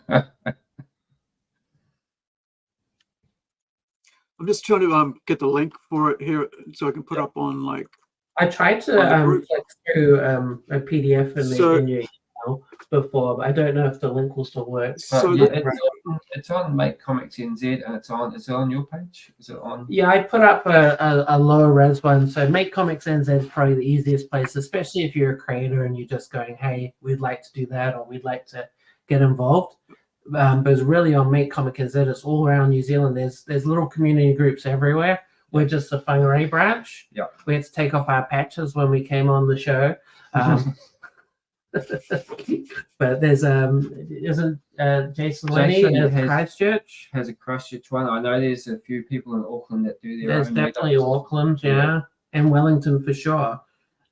just trying to get the link for it here so I can put up on like. I tried to flick through a PDF in your email before, but I don't know if the link will still work. So it's on Make Comics NZ, and is it on your page? Is it on? Yeah, I put up a lower res one. So Make Comics NZ is probably the easiest place, especially if you're a creator and you're just going, hey, we'd like to do that, or we'd like to get involved. But it's really on Make Comic NZ. It's all around New Zealand. There's little community groups everywhere. We're just a Whangarei branch. Yeah. We had to take off our patches when we came on the show. But there's isn't Jason Lenny at Christchurch? Has a Christchurch one. I know there's a few people in Auckland that do their There's own definitely meetups. Auckland, and Wellington for sure.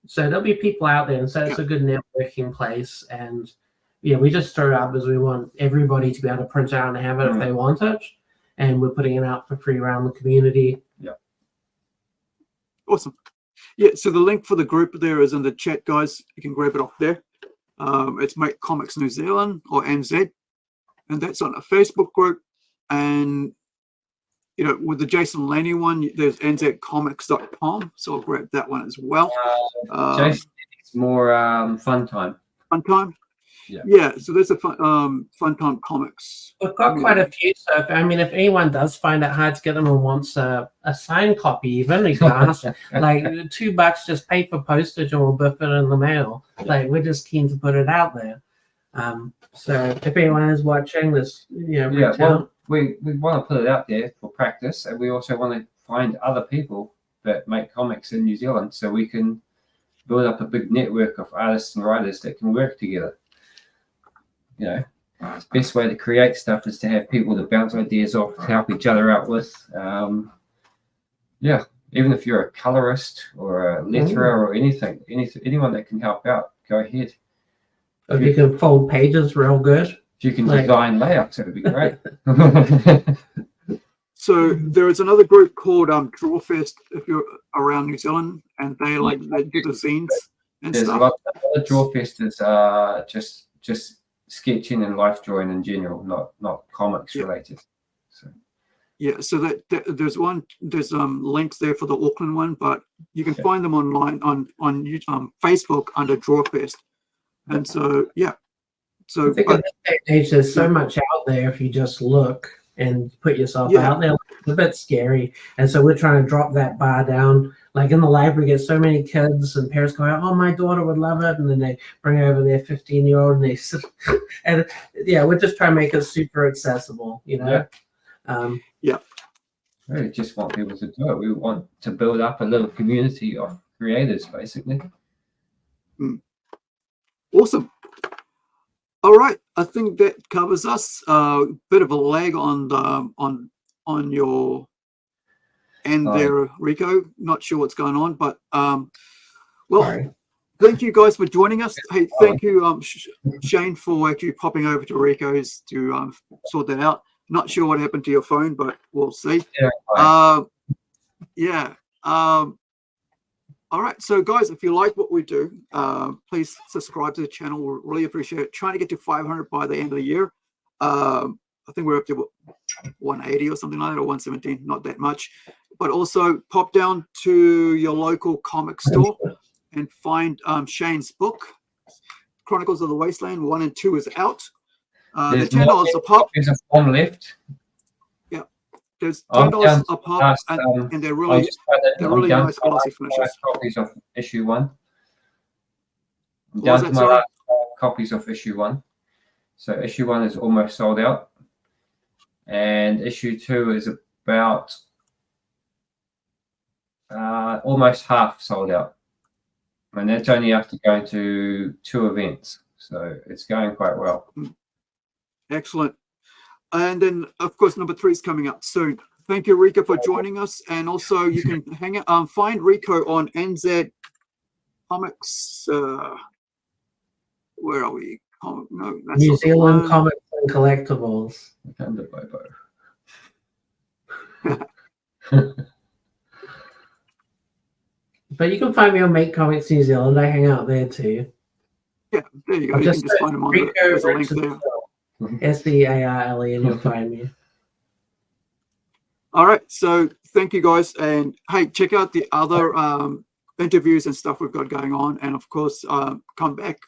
So there'll be people out there, and so it's a good networking place. And yeah, we just throw it up as we want everybody to be able to print out and have it if they want it. And we're putting it out for free around the community. Yeah. Awesome. Yeah, so the link for the group there is in the chat, guys. You can grab it off there. It's Make Comics New Zealand or NZ, and that's on a Facebook group. And you know, with the Jason Laney one, there's nzcomics.com, so I'll grab that one as well. Jason, it's more fun time. Fun time. Yeah. So there's a fun time comics. We've got quite a few. So I mean, if anyone does find it hard to get them and wants a signed copy, even you can ask like $2, just pay for postage and we'll biff it in the mail. Like, we're just keen to put it out there. So if anyone is watching this, reach out. We want to put it out there for practice, and we also want to find other people that make comics in New Zealand, so we can build up a big network of artists and writers that can work together. You know, the best way to create stuff is to have people to bounce ideas off, to help each other out with. Even if you're a colorist or a letterer or anyone that can help out, go ahead. If you can fold pages real good. If you can design layouts, that would be great. So there is another group called Drawfest if you're around New Zealand, and they do the zines and There's stuff. a lot of Drawfest is just sketching and life drawing in general, not comics related. So so that there's links there for the Auckland one, but you can find them online on Facebook under Drawfest. And so So I think in this day and age, there's so much out there if you just look and put yourself out there. It's a bit scary. And so we're trying to drop that bar down. Like in the library, get so many kids and parents going, oh, my daughter would love it. And then they bring over their 15-year-old and they sit. And yeah, we're just trying to make it super accessible, you know? Yeah. We just want people to do it. We want to build up a little community of creators, basically. Awesome. All right, I think that covers us. Bit of a lag on the on your end there, Rico. Not sure what's going on, but well, thank you guys for joining us. Hey, thank you, Shane, for actually popping over to Rico's to sort that out. Not sure what happened to your phone, but we'll see. Yeah. All right, so guys, if you like what we do, please subscribe to the channel. We really appreciate it. Trying to get to 500 by the end of the year. I think we're up to 180 or something like that, or 117, not that much. But also pop down to your local comic store and find Shane's book, Chronicles of the Wasteland. 1 and 2 is out. They're $10 a pop. There's a one left. There's $10 a pop, and they're really nice glossy finishes. Copies of issue 1. I'm What down was to that, my sorry? last 5 copies of issue 1. So issue 1 is almost sold out, and issue 2 is about almost half sold out, and that's only after going to 2 events. So it's going quite well. Excellent. And then, of course, number 3 is coming up soon. Thank you, Rico, for joining us. And also, you can hang out, find Rico on NZ Comics. Where are we? Oh, no, that's New Zealand Comics and Collectibles. But you can find me on Make Comics New Zealand. I hang out there too. Yeah, there you go. You can just find them on the, there's a link there. SEARLE, and you'll find me. All right, so thank you guys, and hey, check out the other interviews and stuff we've got going on, and of course come back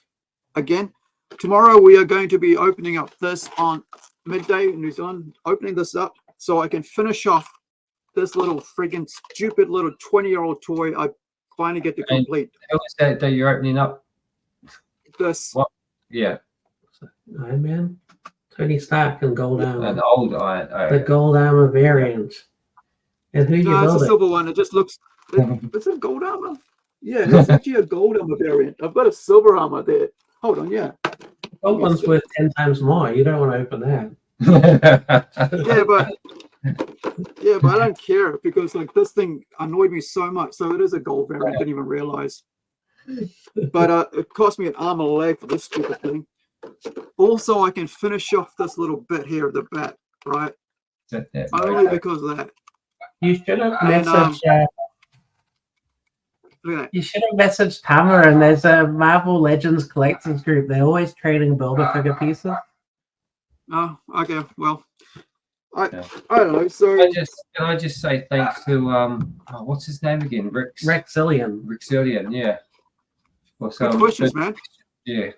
again tomorrow. We are going to be opening up this on midday in New Zealand, opening this up so I can finish off this little friggin' stupid little 20-year-old toy I finally get to complete. Who is that you're opening up? This. What? Yeah. Iron Man, Tony Stark, and Gold Armor. An old Iron. The Gold Armor variant. And who you No, it's build a it? silver one. It just looks. Is it Gold Armor? Yeah, it's actually a Gold Armor variant. I've got a silver armor there. Hold on, yeah. Gold one's worth 10 times more. You don't want to open that. Yeah, but I don't care because like this thing annoyed me so much. So it is a gold variant. I didn't even realize. But it cost me an arm and a leg for this stupid thing. Also, I can finish off this little bit here at the back, right? Only because of that. You should have And, messaged. Look at that. You should have messaged Hammer, and there's a Marvel Legends collectors group. They're always trading Build-A-Figure pieces. Oh, okay. Well, I don't know. So can I just say thanks to what's his name again? Rexillion. Rexillion, yeah. Well, good questions, man. Yeah.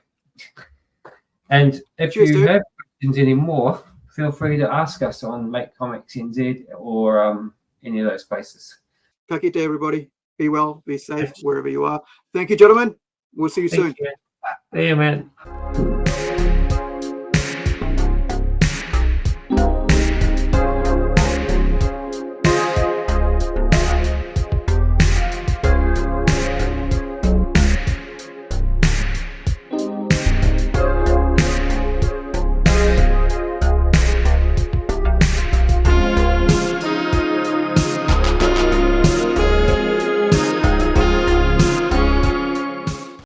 And if Cheers, you dude. have questions anymore, feel free to ask us on Make Comics NZ or any of those places. Ka kite, everybody. Be well, be safe wherever you are. Thank you, gentlemen. We'll see you soon. See you, man.